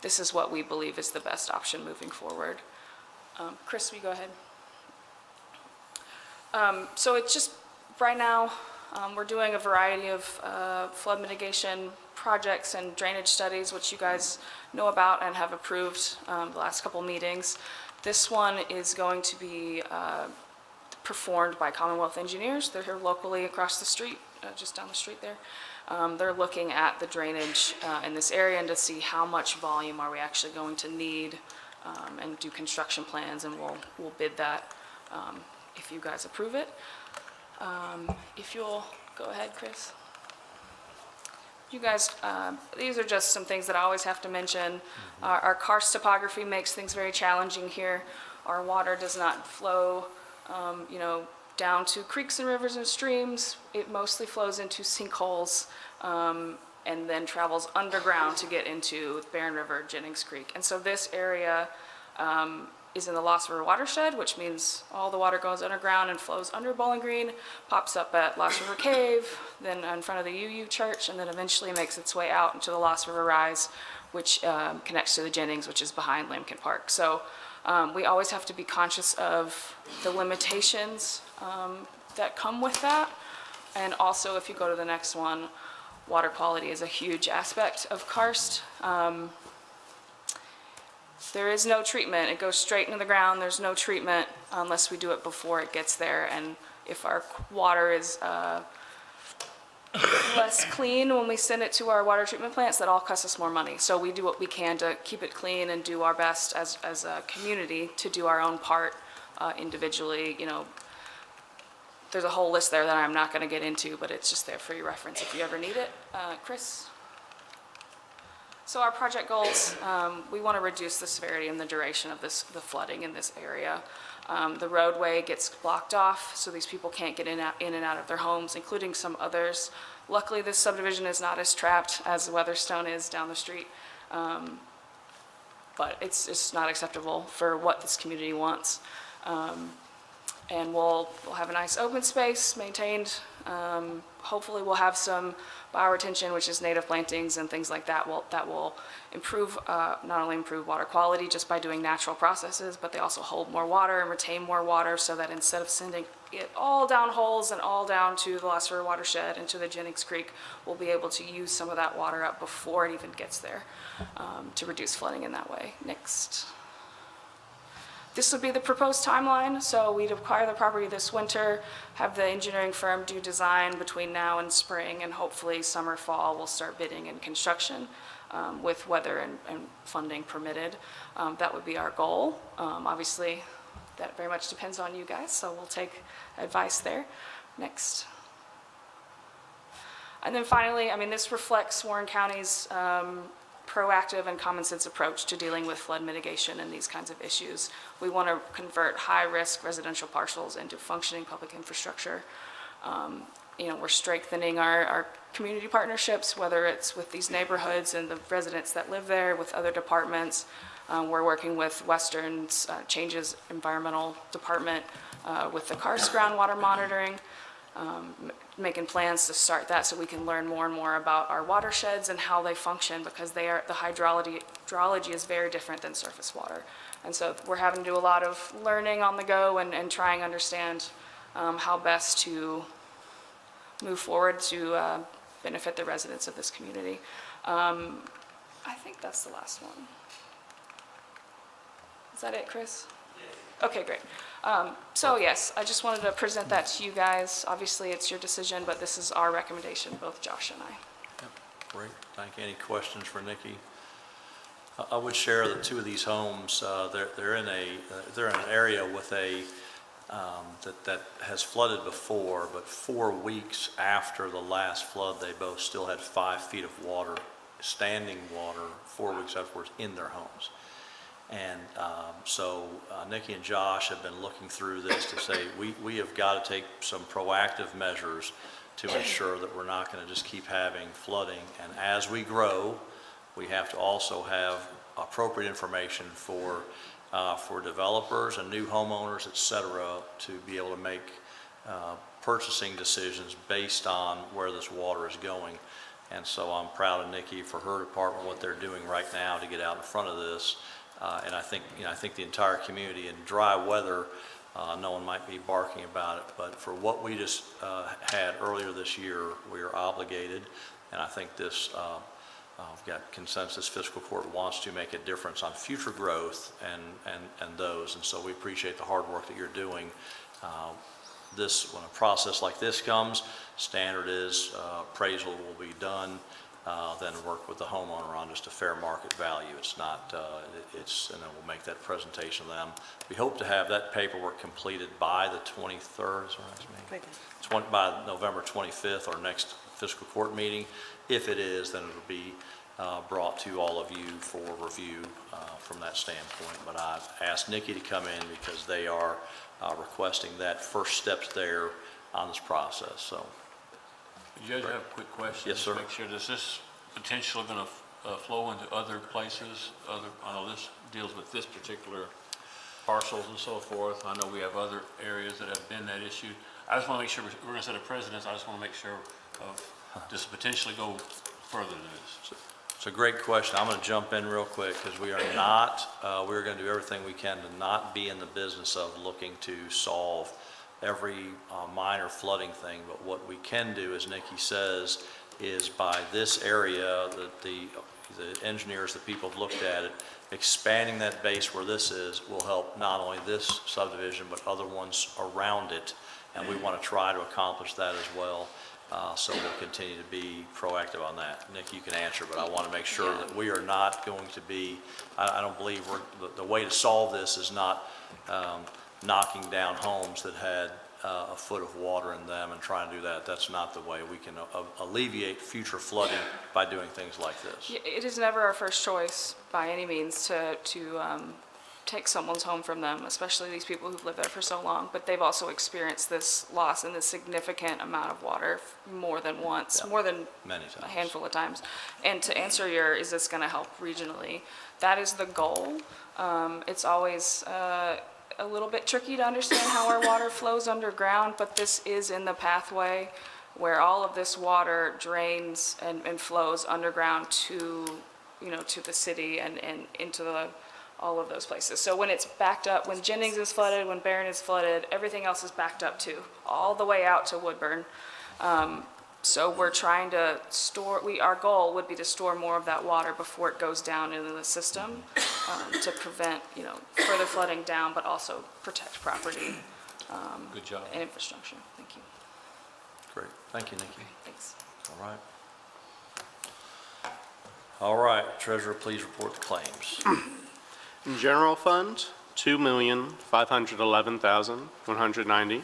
this is what we believe is the best option moving forward. Chris, will you go ahead? So it's just, right now, we're doing a variety of flood mitigation projects and drainage studies, which you guys know about and have approved the last couple meetings. This one is going to be performed by Commonwealth engineers. They're here locally across the street, just down the street there. They're looking at the drainage in this area and to see how much volume are we actually going to need, and do construction plans, and we'll bid that if you guys approve it. If you'll go ahead, Chris. You guys, these are just some things that I always have to mention. Our karst topography makes things very challenging here. Our water does not flow, down to creeks and rivers and streams. It mostly flows into sinkholes, and then travels underground to get into Barren River, Jennings Creek. And so this area is in the Lost River watershed, which means all the water goes underground and flows under Bowling Green, pops up at Lost River Cave, then in front of the UU Church, and then eventually makes its way out into the Lost River Rise, which connects to the Jennings, which is behind Lamkin Park. So we always have to be conscious of the limitations that come with that. And also, if you go to the next one, water quality is a huge aspect of karst. There is no treatment. It goes straight into the ground. There's no treatment unless we do it before it gets there. And if our water is less clean when we send it to our water treatment plants, that all costs us more money. So we do what we can to keep it clean and do our best as a community to do our own part individually. There's a whole list there that I'm not going to get into, but it's just there for your reference if you ever need it. Chris? So our project goals, we want to reduce the severity and the duration of the flooding in this area. The roadway gets blocked off, so these people can't get in and out of their homes, including some others. Luckily, this subdivision is not as trapped as Weatherstone is down the street, but it's just not acceptable for what this community wants. And we'll have a nice open space maintained. Hopefully we'll have some bioretention, which is native plantings and things like that. That will improve, not only improve water quality just by doing natural processes, but they also hold more water and retain more water, so that instead of sending it all down holes and all down to the Lost River watershed and to the Jennings Creek, we'll be able to use some of that water up before it even gets there, to reduce flooding in that way. Next. This would be the proposed timeline. So we'd acquire the property this winter, have the engineering firm do design between now and spring, and hopefully summer, fall, we'll start bidding and construction with weather and funding permitted. That would be our goal. Obviously, that very much depends on you guys, so we'll take advice there. Next. And then finally, this reflects Warren County's proactive and common sense approach to dealing with flood mitigation and these kinds of issues. We want to convert high-risk residential parcels into functioning public infrastructure. We're strengthening our community partnerships, whether it's with these neighborhoods and the residents that live there, with other departments. We're working with Western's Changes Environmental Department with the karst groundwater monitoring, making plans to start that so we can learn more and more about our watersheds and how they function, because the hydrology is very different than surface water. And so we're having to do a lot of learning on the go and trying to understand how best to move forward to benefit the residents of this community. I think that's the last one. Is that it, Chris? Okay, great. So yes, I just wanted to present that to you guys. Obviously, it's your decision, but this is our recommendation, both Josh and I. Great, thank you. Any questions for Nikki? I would share that two of these homes, they're in an area with that has flooded before, but 4 weeks after the last flood, they both still had 5 feet of water, standing water, 4 weeks afterwards in their homes. And so Nikki and Josh have been looking through this to say we have got to take some proactive measures to ensure that we're not going to just keep having flooding. And as we grow, we have to also have appropriate information for developers and new homeowners, et cetera, to be able to make purchasing decisions based on where this water is going. And so I'm proud of Nikki for her department, what they're doing right now to get out in front of this. And I think the entire community in dry weather, no one might be barking about it, but for what we just had earlier this year, we are obligated. And I think this, we've got consensus, fiscal court wants to make a difference on future growth and those. And so we appreciate the hard work that you're doing. When a process like this comes, standard is appraisal will be done, then work with the homeowner on just a fair market value. It's not, and then we'll make that presentation to them. We hope to have that paperwork completed by the 23rd, is our next meeting? By November 25th, our next fiscal court meeting. If it is, then it'll be brought to all of you for review from that standpoint. But I've asked Nikki to come in because they are requesting that first steps there on this process. So, Judge, I have a quick question. Yes, sir. Make sure, is this potentially going to flow into other places? I know this deals with this particular parcels and so forth. I know we have other areas that have been that issue. I just want to make sure we're going to set a precedent. I just want to make sure of this potentially go further than this. it's a great question. I'm going to jump in real quick because we are not, we're going to do everything we can to not be in the business of looking to solve every minor flooding thing. But what we can do, as Nikki says, is by this area, the engineers, the people have looked at it, expanding that base where this is will help not only this subdivision, but other ones around it. And we want to try to accomplish that as well. So we'll continue to be proactive on that. Nick, you can answer, but I want to make sure that we are not going to be, I don't believe the way to solve this is not knocking down homes that had a foot of water in them and trying to do that. That's not the way we can alleviate future flooding by doing things like this. It is never our first choice by any means to take someone's home from them, especially these people who've lived there for so long, but they've also experienced this loss and this significant amount of water more than once, more than many times, a handful of times. And to answer your, is this going to help regionally? That is the goal. It's always a little bit tricky to understand how our water flows underground, but this is in the pathway where all of this water drains and flows underground to, to the city and into all of those places. So when it's backed up, when Jennings is flooded, when Barron is flooded, everything else is backed up too, all the way out to Woodburn. So we're trying to store, our goal would be to store more of that water before it goes down into the system to prevent, further flooding down, but also protect property. Good job. And infrastructure. Thank you. Great. Thank you, Nikki. Thanks. All right. All right. Treasurer, please report the claims. General fund, $2,511,190.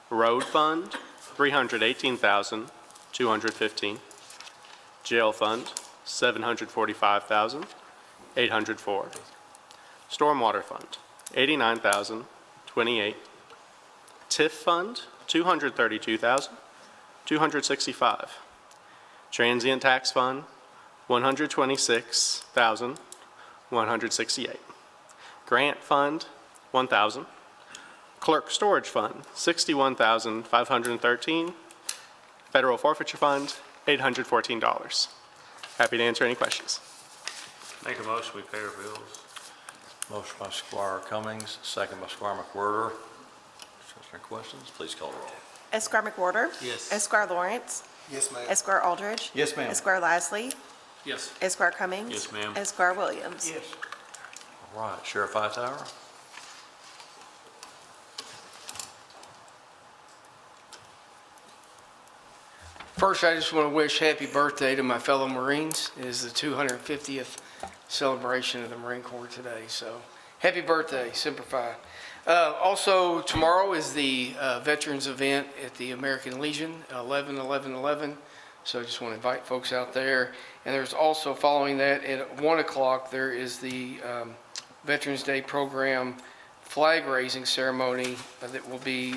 Road fund, $318,215. Jail fund, $745,804. Stormwater fund, $89,028. TIF fund, $232,265. Transient tax fund, $126,168. Grant fund, $1,000. Clerk storage fund, $61,513. Federal forfeiture fund, $814. Happy to answer any questions. Make a motion, we pay our bills. Motion by Squire Cummings, second by Squire McWhorter. Any questions? Please call the roll. Esquire McWhorter. Yes. Esquire Lawrence. Yes, ma'am. Esquire Aldridge. Yes, ma'am. Esquire Lasley. Yes. Esquire Cummings. Yes, ma'am. Esquire Williams. Yes. All right. Sheriff Hightower. First, I just want to wish happy birthday to my fellow Marines. It is the 250th celebration of the Marine Corps today, so happy birthday, Semper Fi. Also, tomorrow is the Veterans event at the American Legion, 11/11/11. So I just want to invite folks out there. And there's also, following that, at 1 o'clock, there is the Veterans Day program flag raising ceremony that will be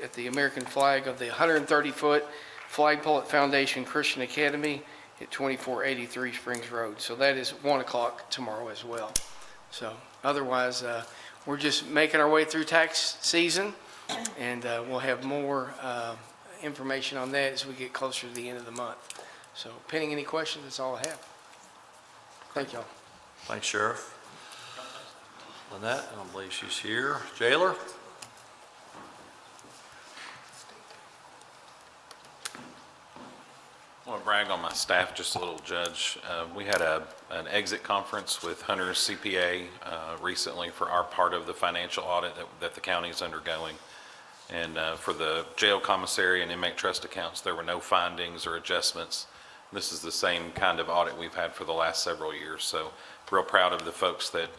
at the American flag of the 130-foot Flagpole Foundation Christian Academy at 2483 Springs Road. So that is 1 o'clock tomorrow as well. So otherwise, we're just making our way through tax season, and we'll have more information on that as we get closer to the end of the month. So pending any questions, that's all I have. Thank y'all. Thanks, Sheriff. Lynette, I don't believe she's here. Jailer? I want to brag on my staff just a little, Judge. We had an exit conference with Hunter's CPA recently for our part of the financial audit that the county is undergoing. And for the jail commissary and inmate trust accounts, there were no findings or adjustments. This is the same kind of audit we've had for the last several years. So real proud of the folks that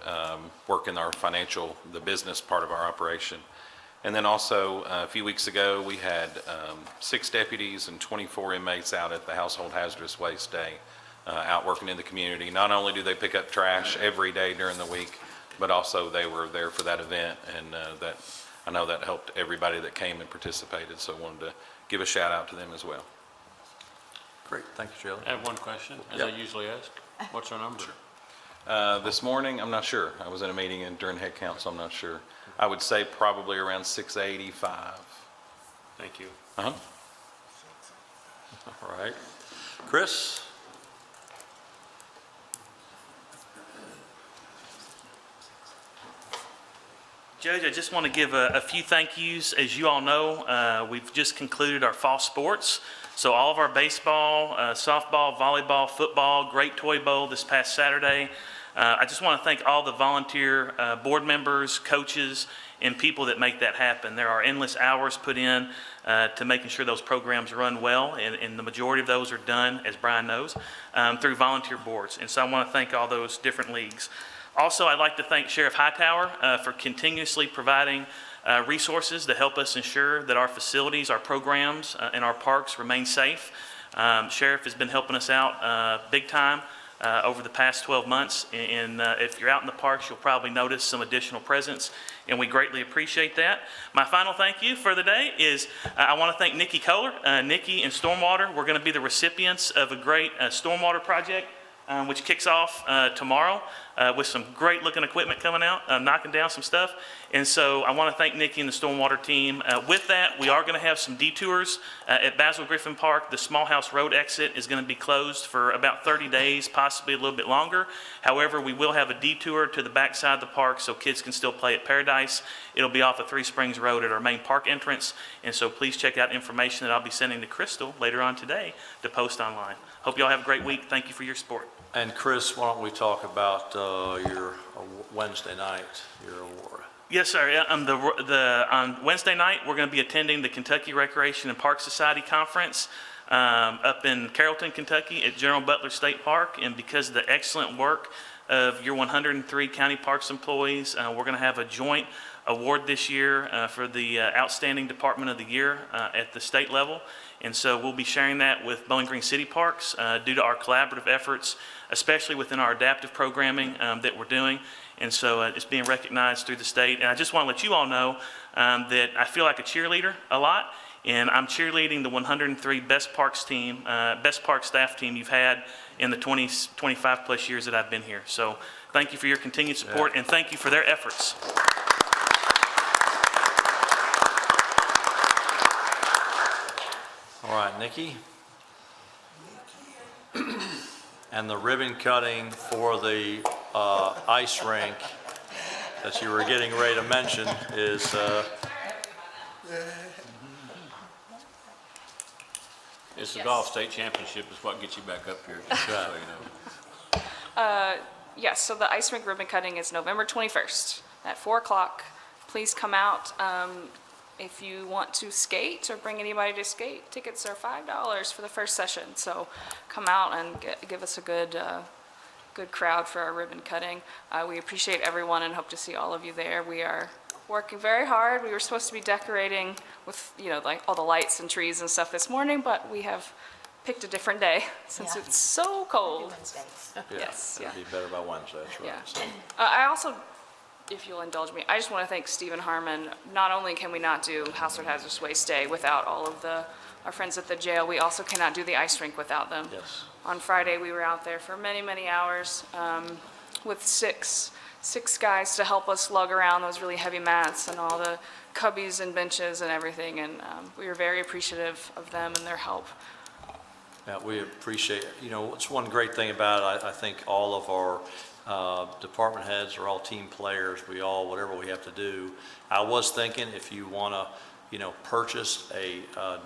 work in our financial, the business part of our operation. And then also, a few weeks ago, we had 6 deputies and 24 inmates out at the Household Hazardous Waste Day, out working in the community. Not only do they pick up trash every day during the week, but also they were there for that event, and that I know that helped everybody that came and participated, so I wanted to give a shout out to them as well. Great, thank you, Jailer. I have one question, as I usually ask. What's our number? This morning, I'm not sure. I was in a meeting during head count, so I'm not sure. I would say probably around 685. Thank you. Uh-huh. All right. Chris? Judge, I just want to give a few thank yous. As you all know, we've just concluded our fall sports. So all of our baseball, softball, volleyball, football, great toy bowl this past Saturday. I just want to thank all the volunteer board members, coaches, and people that make that happen. There are endless hours put in to making sure those programs run well, and the majority of those are done, as Brian knows, through volunteer boards. And so I want to thank all those different leagues. Also, I'd like to thank Sheriff Hightower for continuously providing resources to help us ensure that our facilities, our programs, and our parks remain safe. Sheriff has been helping us out big time over the past 12 months, and if you're out in the parks, you'll probably notice some additional presence, and we greatly appreciate that. My final thank you for the day is I want to thank Nikki Kohler. Nikki and Stormwater, we're going to be the recipients of a great stormwater project, which kicks off tomorrow with some great looking equipment coming out, knocking down some stuff. And so I want to thank Nikki and the Stormwater team. With that, we are going to have some detours at Basil Griffin Park. The Small House Road exit is going to be closed for about 30 days, possibly a little bit longer. However, we will have a detour to the back side of the park so kids can still play at Paradise. It'll be off of 3 Springs Road at our main park entrance. And so please check out information that I'll be sending to Crystal later on today to post online. Hope you all have a great week. Thank you for your support. And Chris, why don't we talk about your Wednesday night, your award? Yes, sir. Yeah, on Wednesday night, we're going to be attending the Kentucky Recreation and Park Society Conference up in Carrollton, Kentucky at General Butler State Park. And because of the excellent work of your 103 county parks employees, we're going to have a joint award this year for the Outstanding Department of the Year at the state level. And so we'll be sharing that with Bowling Green City Parks due to our collaborative efforts, especially within our adaptive programming that we're doing. And so it's being recognized through the state. And I just want to let you all know that I feel like a cheerleader a lot. And I'm cheerleading the 103 best park staff team you've had in the 25 plus years that I've been here. So thank you for your continued support, and thank you for their efforts. All right, Nikki. And the ribbon cutting for the ice rink that you were getting ready to mention is It's the golf state championship is what gets you back up here, just so you know. Yes, so the ice rink ribbon cutting is November 21st at 4 o'clock. Please come out. If you want to skate or bring anybody to skate, tickets are $5 for the first session. So come out and give us a good crowd for our ribbon cutting. We appreciate everyone and hope to see all of you there. We are working very hard. We were supposed to be decorating with, like all the lights and trees and stuff this morning, but we have picked a different day since it's so cold. Yes, yeah. It'll be better by Wednesday, that's right. Yeah. So, I also, if you'll indulge me, I just want to thank Stephen Harmon. Not only can we not do Household Hazardous Waste Day without all of our friends at the jail, we also cannot do the ice rink without them. yes. On Friday, we were out there for many, many hours with six guys to help us lug around those really heavy mats and all the cubbies and benches and everything, and we were very appreciative of them and their help. Yeah, we appreciate it. You know, it's one great thing about it. I think all of our department heads are all team players. We all, whatever we have to do. I was thinking if you want to, you know, purchase a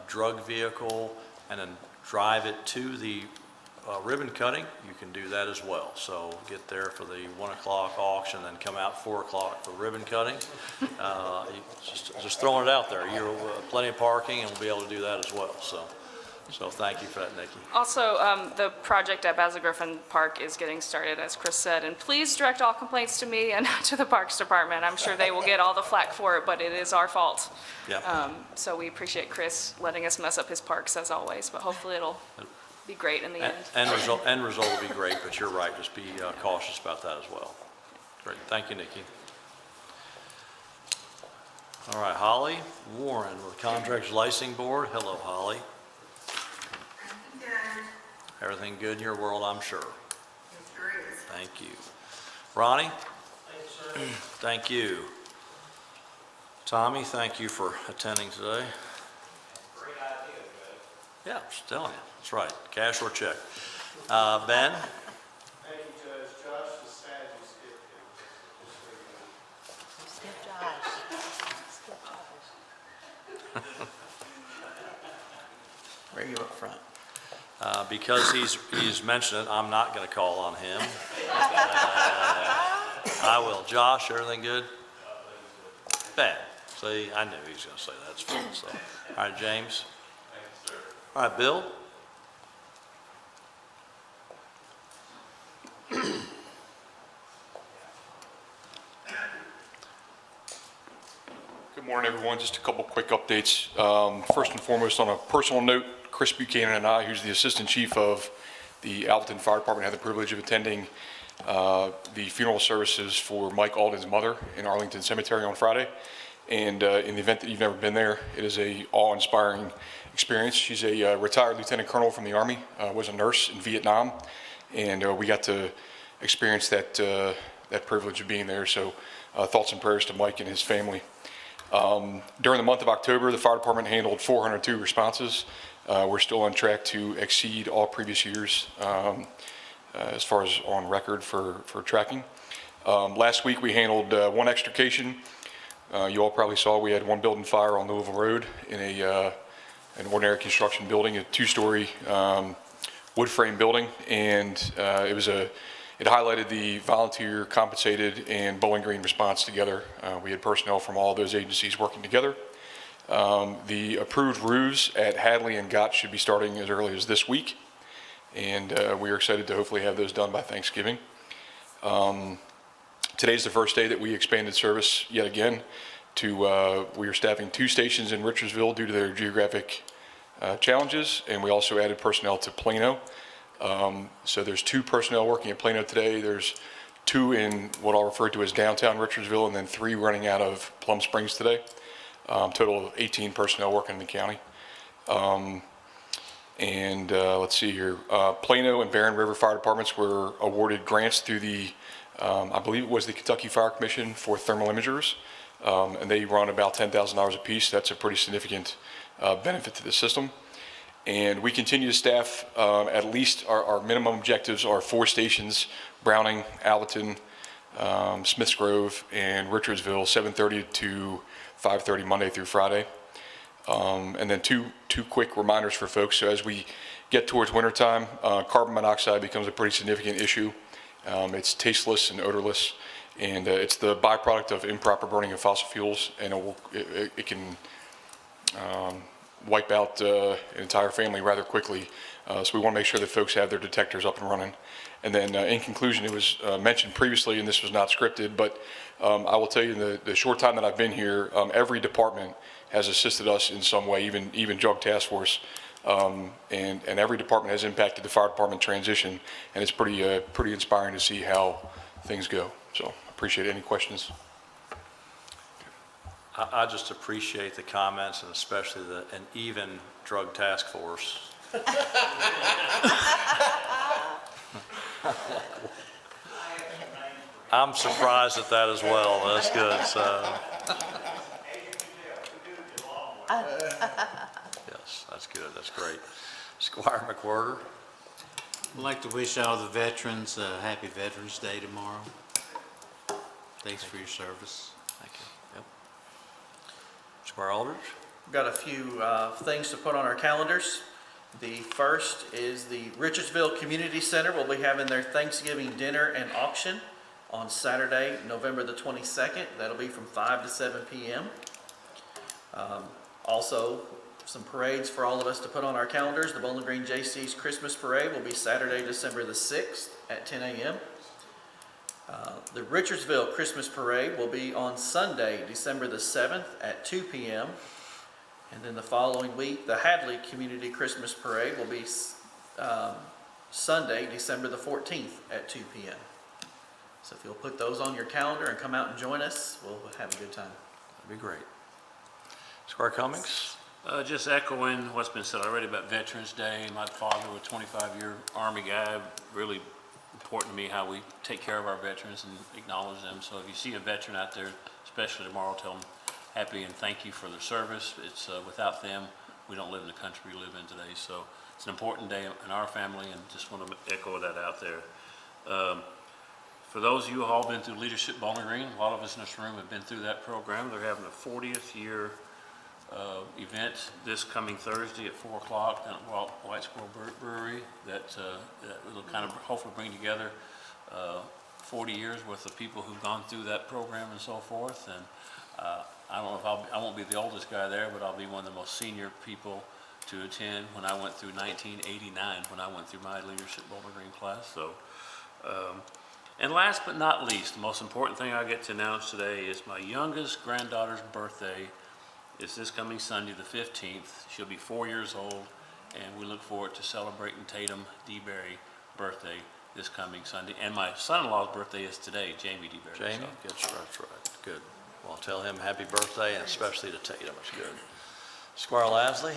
drug vehicle and then drive it to the ribbon cutting, you can do that as well. So get there for the 1 o'clock auction, then come out 4 o'clock for ribbon cutting. Just throwing it out there. You're plenty of parking, and we'll be able to do that as well. So thank you for that, Nikki. Also, the project at Basil Griffin Park is getting started, as Chris said, and please direct all complaints to me and to the Parks Department. I'm sure they will get all the flack for it, but it is our fault. Yeah. So we appreciate Chris letting us mess up his parks as always, but hopefully it'll be great in the end. End result will be great, but you're right. Just be cautious about that as well. Great. Thank you, Nikki. All right, Holly Warren with Contractors Licensing Board. Hello, Holly. Everything good in your world, I'm sure. Thank you. Ronnie? Thank you. Tommy, thank you for attending today. Great idea, Yeah, I'm just telling you. That's right. Cash or check. Ben? Thank you, Judge. Josh, the stat you skipped. Skip Josh. Skip Josh. Where are you up front? Because he's mentioned it, I'm not going to call on him. I will. Josh, everything good? Ben, see, I knew he was going to say that. That's fine. So, all right, James. All right, Bill. Good morning, everyone. Just a couple quick updates. First and foremost, on a personal note, Chris Buchanan and I, who's the Assistant Chief of the Alvaton Fire Department, had the privilege of attending the funeral services for Mike Alden's mother in Arlington Cemetery on Friday. And in the event that you've never been there, it is a awe-inspiring experience. She's a retired lieutenant colonel from the Army, was a nurse in Vietnam, and we got to experience that privilege of being there. So thoughts and prayers to Mike and his family. During the month of October, the fire department handled 402 responses. We're still on track to exceed all previous years as far as on record for tracking. Last week we handled one extrication. You all probably saw we had one building fire on Louisville Road in an ordinary construction building, a two-story wood frame building, and it highlighted the volunteer, compensated, and Bowling Green response together. We had personnel from all those agencies working together. The approved roofs at Hadley and Gott should be starting as early as this week, and we are excited to hopefully have those done by Thanksgiving. Today's the first day that we expanded service yet again to, we are staffing 2 stations in Richardsville due to their geographic challenges, and we also added personnel to Plano. So there's 2 personnel working at Plano today. There's 2 in what I'll refer to as downtown Richardsville, and then 3 running out of Plum Springs today. Total of 18 personnel working in the county. Let's see here. Plano and Barron River Fire Departments were awarded grants through the, I believe it was the Kentucky Fire Commission for thermal imagers. And they run about $10,000 a piece. That's a pretty significant benefit to the system. And we continue to staff at least our minimum objectives are 4 stations: Browning, Alvaton, Smiths Grove, and Richardsville, 7:30 to 5:30 Monday through Friday. And then two quick reminders for folks. So as we get towards wintertime, carbon monoxide becomes a pretty significant issue. It's tasteless and odorless, and it's the byproduct of improper burning of fossil fuels, and it can wipe out an entire family rather quickly. So we want to make sure that folks have their detectors up and running. And then in conclusion, it was mentioned previously, and this was not scripted, but I will tell you in the short time that I've been here, every department has assisted us in some way, even Drug Task Force. And every department has impacted the fire department transition, and it's pretty inspiring to see how things go. So appreciate any questions. I just appreciate the comments and especially an even drug task force. I'm surprised at that as well. That's good. So. Yes, that's good. That's great. Squire McWhorter. I'd like to wish all the veterans a happy Veterans Day tomorrow. Thanks for your service. Thank you. Yep. Squire Aldridge. We've got a few things to put on our calendars. The first is the Richardsville Community Center will be having their Thanksgiving dinner and auction on Saturday, November the 22nd. That'll be from 5 to 7 p.m. Also, some parades for all of us to put on our calendars. The Bowling Green J.C.'s Christmas Parade will be Saturday, December the 6th at 10 a.m. The Richardsville Christmas Parade will be on Sunday, December the 7th at 2 p.m. And then the following week, the Hadley Community Christmas Parade will be Sunday, December the 14th at 2 p.m. So if you'll put those on your calendar and come out and join us, we'll have a good time. That'd be great. Squire Cummings. Just echoing what's been said already about Veterans Day. My father was a 25-year Army guy. Really important to me how we take care of our veterans and acknowledge them. So if you see a veteran out there, especially tomorrow, tell them happy and thank you for their service. It's without them, we don't live in the country we live in today. So it's an important day in our family, and just want to echo that out there. For those of you who have all been through Leadership Bowling Green, a lot of us in this room have been through that program. They're having a 40th year event this coming Thursday at 4 o'clock down at White Squirrel Brewery that will kind of hopefully bring together 40 years worth of people who've gone through that program and so forth. And I don't know if I won't be the oldest guy there, but I'll be one of the most senior people to attend when I went through 1989, when I went through my Leadership Bowling Green class. So, and last but not least, the most important thing I get to announce today is my youngest granddaughter's birthday is this coming Sunday, the 15th. She'll be 4 years old, and we look forward to celebrating Tatum DeBerry's birthday this coming Sunday. And my son-in-law's birthday is today, Jamie DeBerry. Jamie? Good, that's right. Good. Well, I'll tell him happy birthday, and especially to Tatum. It's good. Squire Lasley.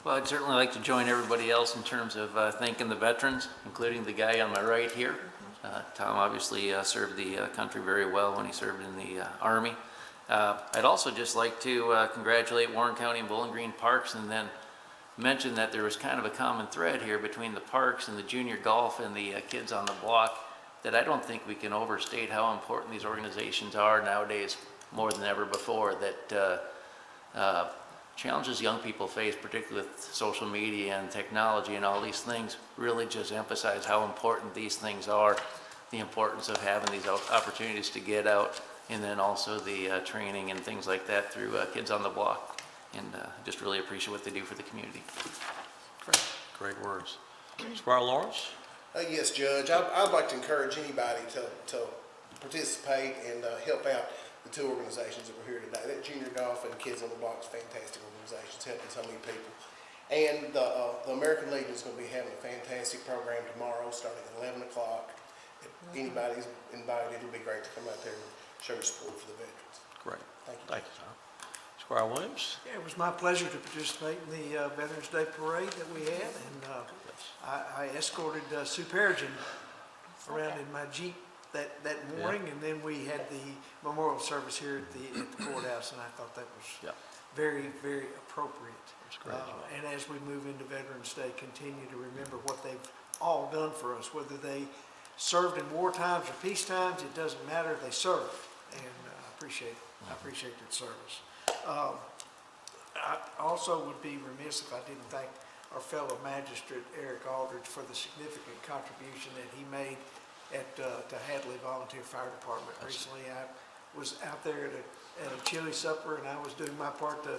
Well, I'd certainly like to join everybody else in terms of thanking the veterans, including the guy on my right here. Tom obviously served the country very well when he served in the Army. I'd also just like to congratulate Warren County and Bowling Green Parks, and then mention that there was kind of a common thread here between the parks and the junior golf and the kids on the block, that I don't think we can overstate how important these organizations are nowadays more than ever before, that challenges young people face, particularly with social media and technology and all these things, really just emphasize how important these things are, the importance of having these opportunities to get out, and then also the training and things like that through Kids on the Block. And just really appreciate what they do for the community. Great words. Squire Lawrence? Yes, Judge. I'd like to encourage anybody to participate and help out the two organizations that were here today. That Junior Golf and Kids on the Block is fantastic organizations, helping so many people. And the American Legion is going to be having a fantastic program tomorrow, starting at 11 o'clock. If anybody's invited, it'll be great to come out there and show your support for the veterans. Great. Thank you. Thank you, Tom. Squire Williams? Yeah, it was my pleasure to participate in the Veterans Day Parade that we had, and I escorted Sue Perigin around in my Jeep that morning, and then we had the memorial service here at the courthouse, and I thought that was very, very appropriate. And as we move into Veterans Day, continue to remember what they've all done for us, whether they served in war times or peace times, it doesn't matter, they served, and I appreciate that service. I also would be remiss if I didn't thank our fellow magistrate, Eric Aldridge, for the significant contribution that he made at to Hadley Volunteer Fire Department recently. I was out there at a chili supper, and I was doing my part to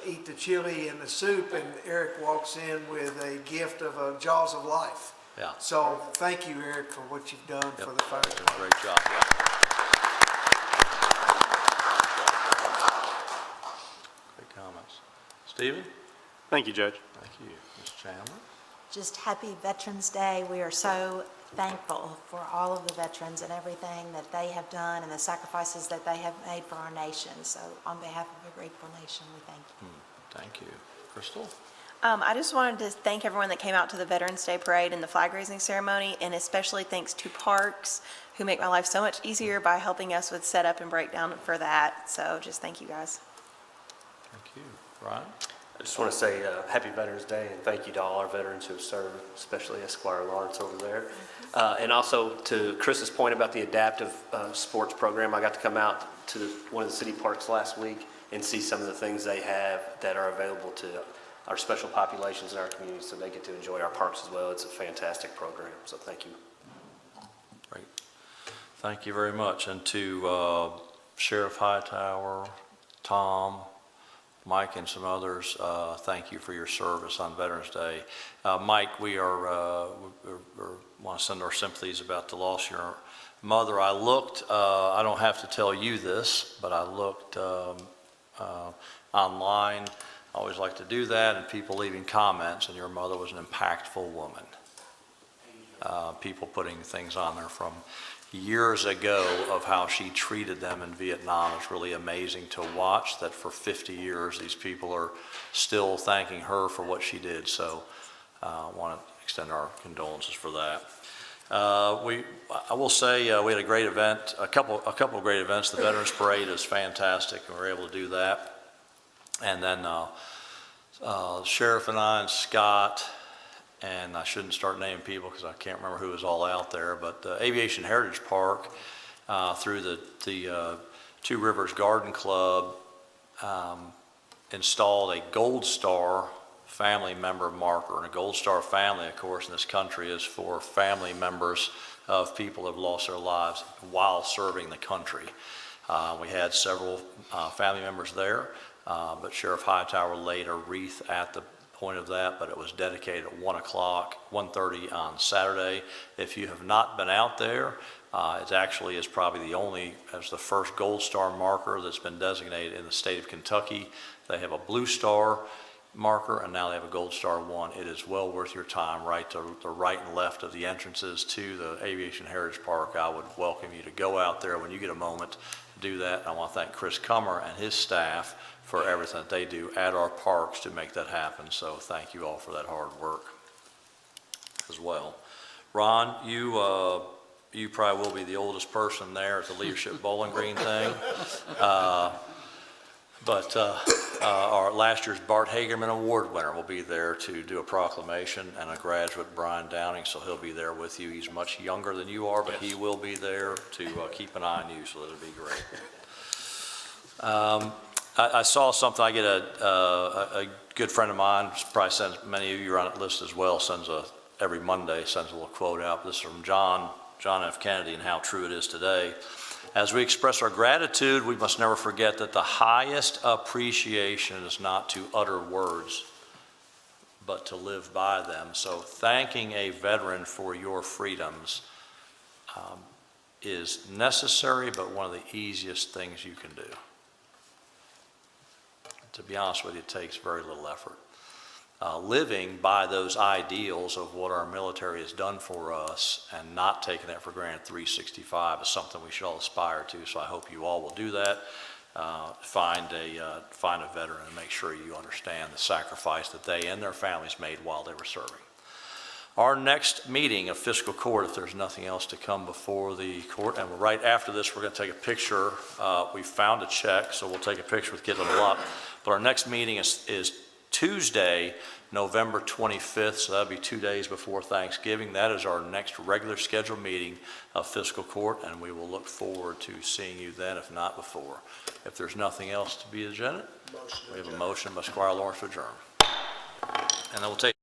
eat the chili and the soup, and Eric walks in with a gift of a Jaws of Life. Yeah. So thank you, Eric, for what you've done for the fire department. Great job. Great comments. Stephen? Thank you, Judge. Thank you. Ms. Chandler? Just happy Veterans Day. We are so thankful for all of the veterans and everything that they have done and the sacrifices that they have made for our nation. So on behalf of a grateful nation, we thank you. Thank you. Crystal? I just wanted to thank everyone that came out to the Veterans Day Parade and the flag raising ceremony, and especially thanks to Parks, who make my life so much easier by helping us with setup and breakdown for that. So just thank you guys. Thank you. Ryan? I just want to say happy Veterans Day and thank you to all our veterans who have served, especially Esquire Lawrence over there. And also to Chris's point about the adaptive sports program, I got to come out to one of the city parks last week and see some of the things they have that are available to our special populations in our community, so they get to enjoy our parks as well. It's a fantastic program, so thank you. Great. Thank you very much. And to Sheriff Hightower, Tom, Mike, and some others, thank you for your service on Veterans Day. Mike, we want to send our sympathies about the loss of your mother. I looked, I don't have to tell you this, but I looked online. I always like to do that, and people leaving comments, and your mother was an impactful woman. People putting things on there from years ago of how she treated them in Vietnam. It's really amazing to watch that for 50 years these people are still thanking her for what she did. So I want to extend our condolences for that. I will say we had a great event, a couple of great events. The Veterans Parade is fantastic, and we were able to do that. And then Sheriff and I and Scott, and I shouldn't start naming people because I can't remember who was all out there, but the Aviation Heritage Park through the Two Rivers Garden Club installed a Gold Star family member marker. And a Gold Star family, of course, in this country is for family members of people who have lost their lives while serving the country. We had several family members there. But Sheriff Hightower laid a wreath at the point of that, but it was dedicated at 1:30 on Saturday. If you have not been out there, it actually is probably the first Gold Star marker that's been designated in the state of Kentucky. They have a Blue Star marker, and now they have a Gold Star 1. It is well worth your time. Right to the right and left of the entrances to the Aviation Heritage Park. I would welcome you to go out there when you get a moment to do that. I want to thank Chris Cummer and his staff for everything that they do at our parks to make that happen. So thank you all for that hard work as well. Ron, you probably will be the oldest person there at the Leadership Bowling Green thing. But our last year's Bart Hagerman Award winner will be there to do a proclamation, and a graduate, Brian Downing, so he'll be there with you. He's much younger than you are, but he will be there to keep an eye on you, so it'll be great. I saw something. I get a good friend of mine, probably sends, many of you are on that list as well, every Monday sends a little quote out. This is from John F. Kennedy, and how true it is today. As we express our gratitude, we must never forget that the highest appreciation is not to utter words, but to live by them. So thanking a veteran for your freedoms is necessary, but one of the easiest things you can do. To be honest with you, it takes very little effort. Living by those ideals of what our military has done for us and not taking that for granted 365 is something we should all aspire to. So I hope you all will do that. Find a veteran and make sure you understand the sacrifice that they and their families made while they were serving. Our next meeting of fiscal court, if there's nothing else to come before the court, and right after this, we're going to take a picture. We found a check, so we'll take a picture with Kids on the Block. But our next meeting is Tuesday, November 25th, so that'll be 2 days before Thanksgiving. That is our next regular scheduled meeting of fiscal court, and we will look forward to seeing you then, if not before. If there's nothing else to be agenda, we have a motion by Squire Lawrence to adjourn. And then we'll take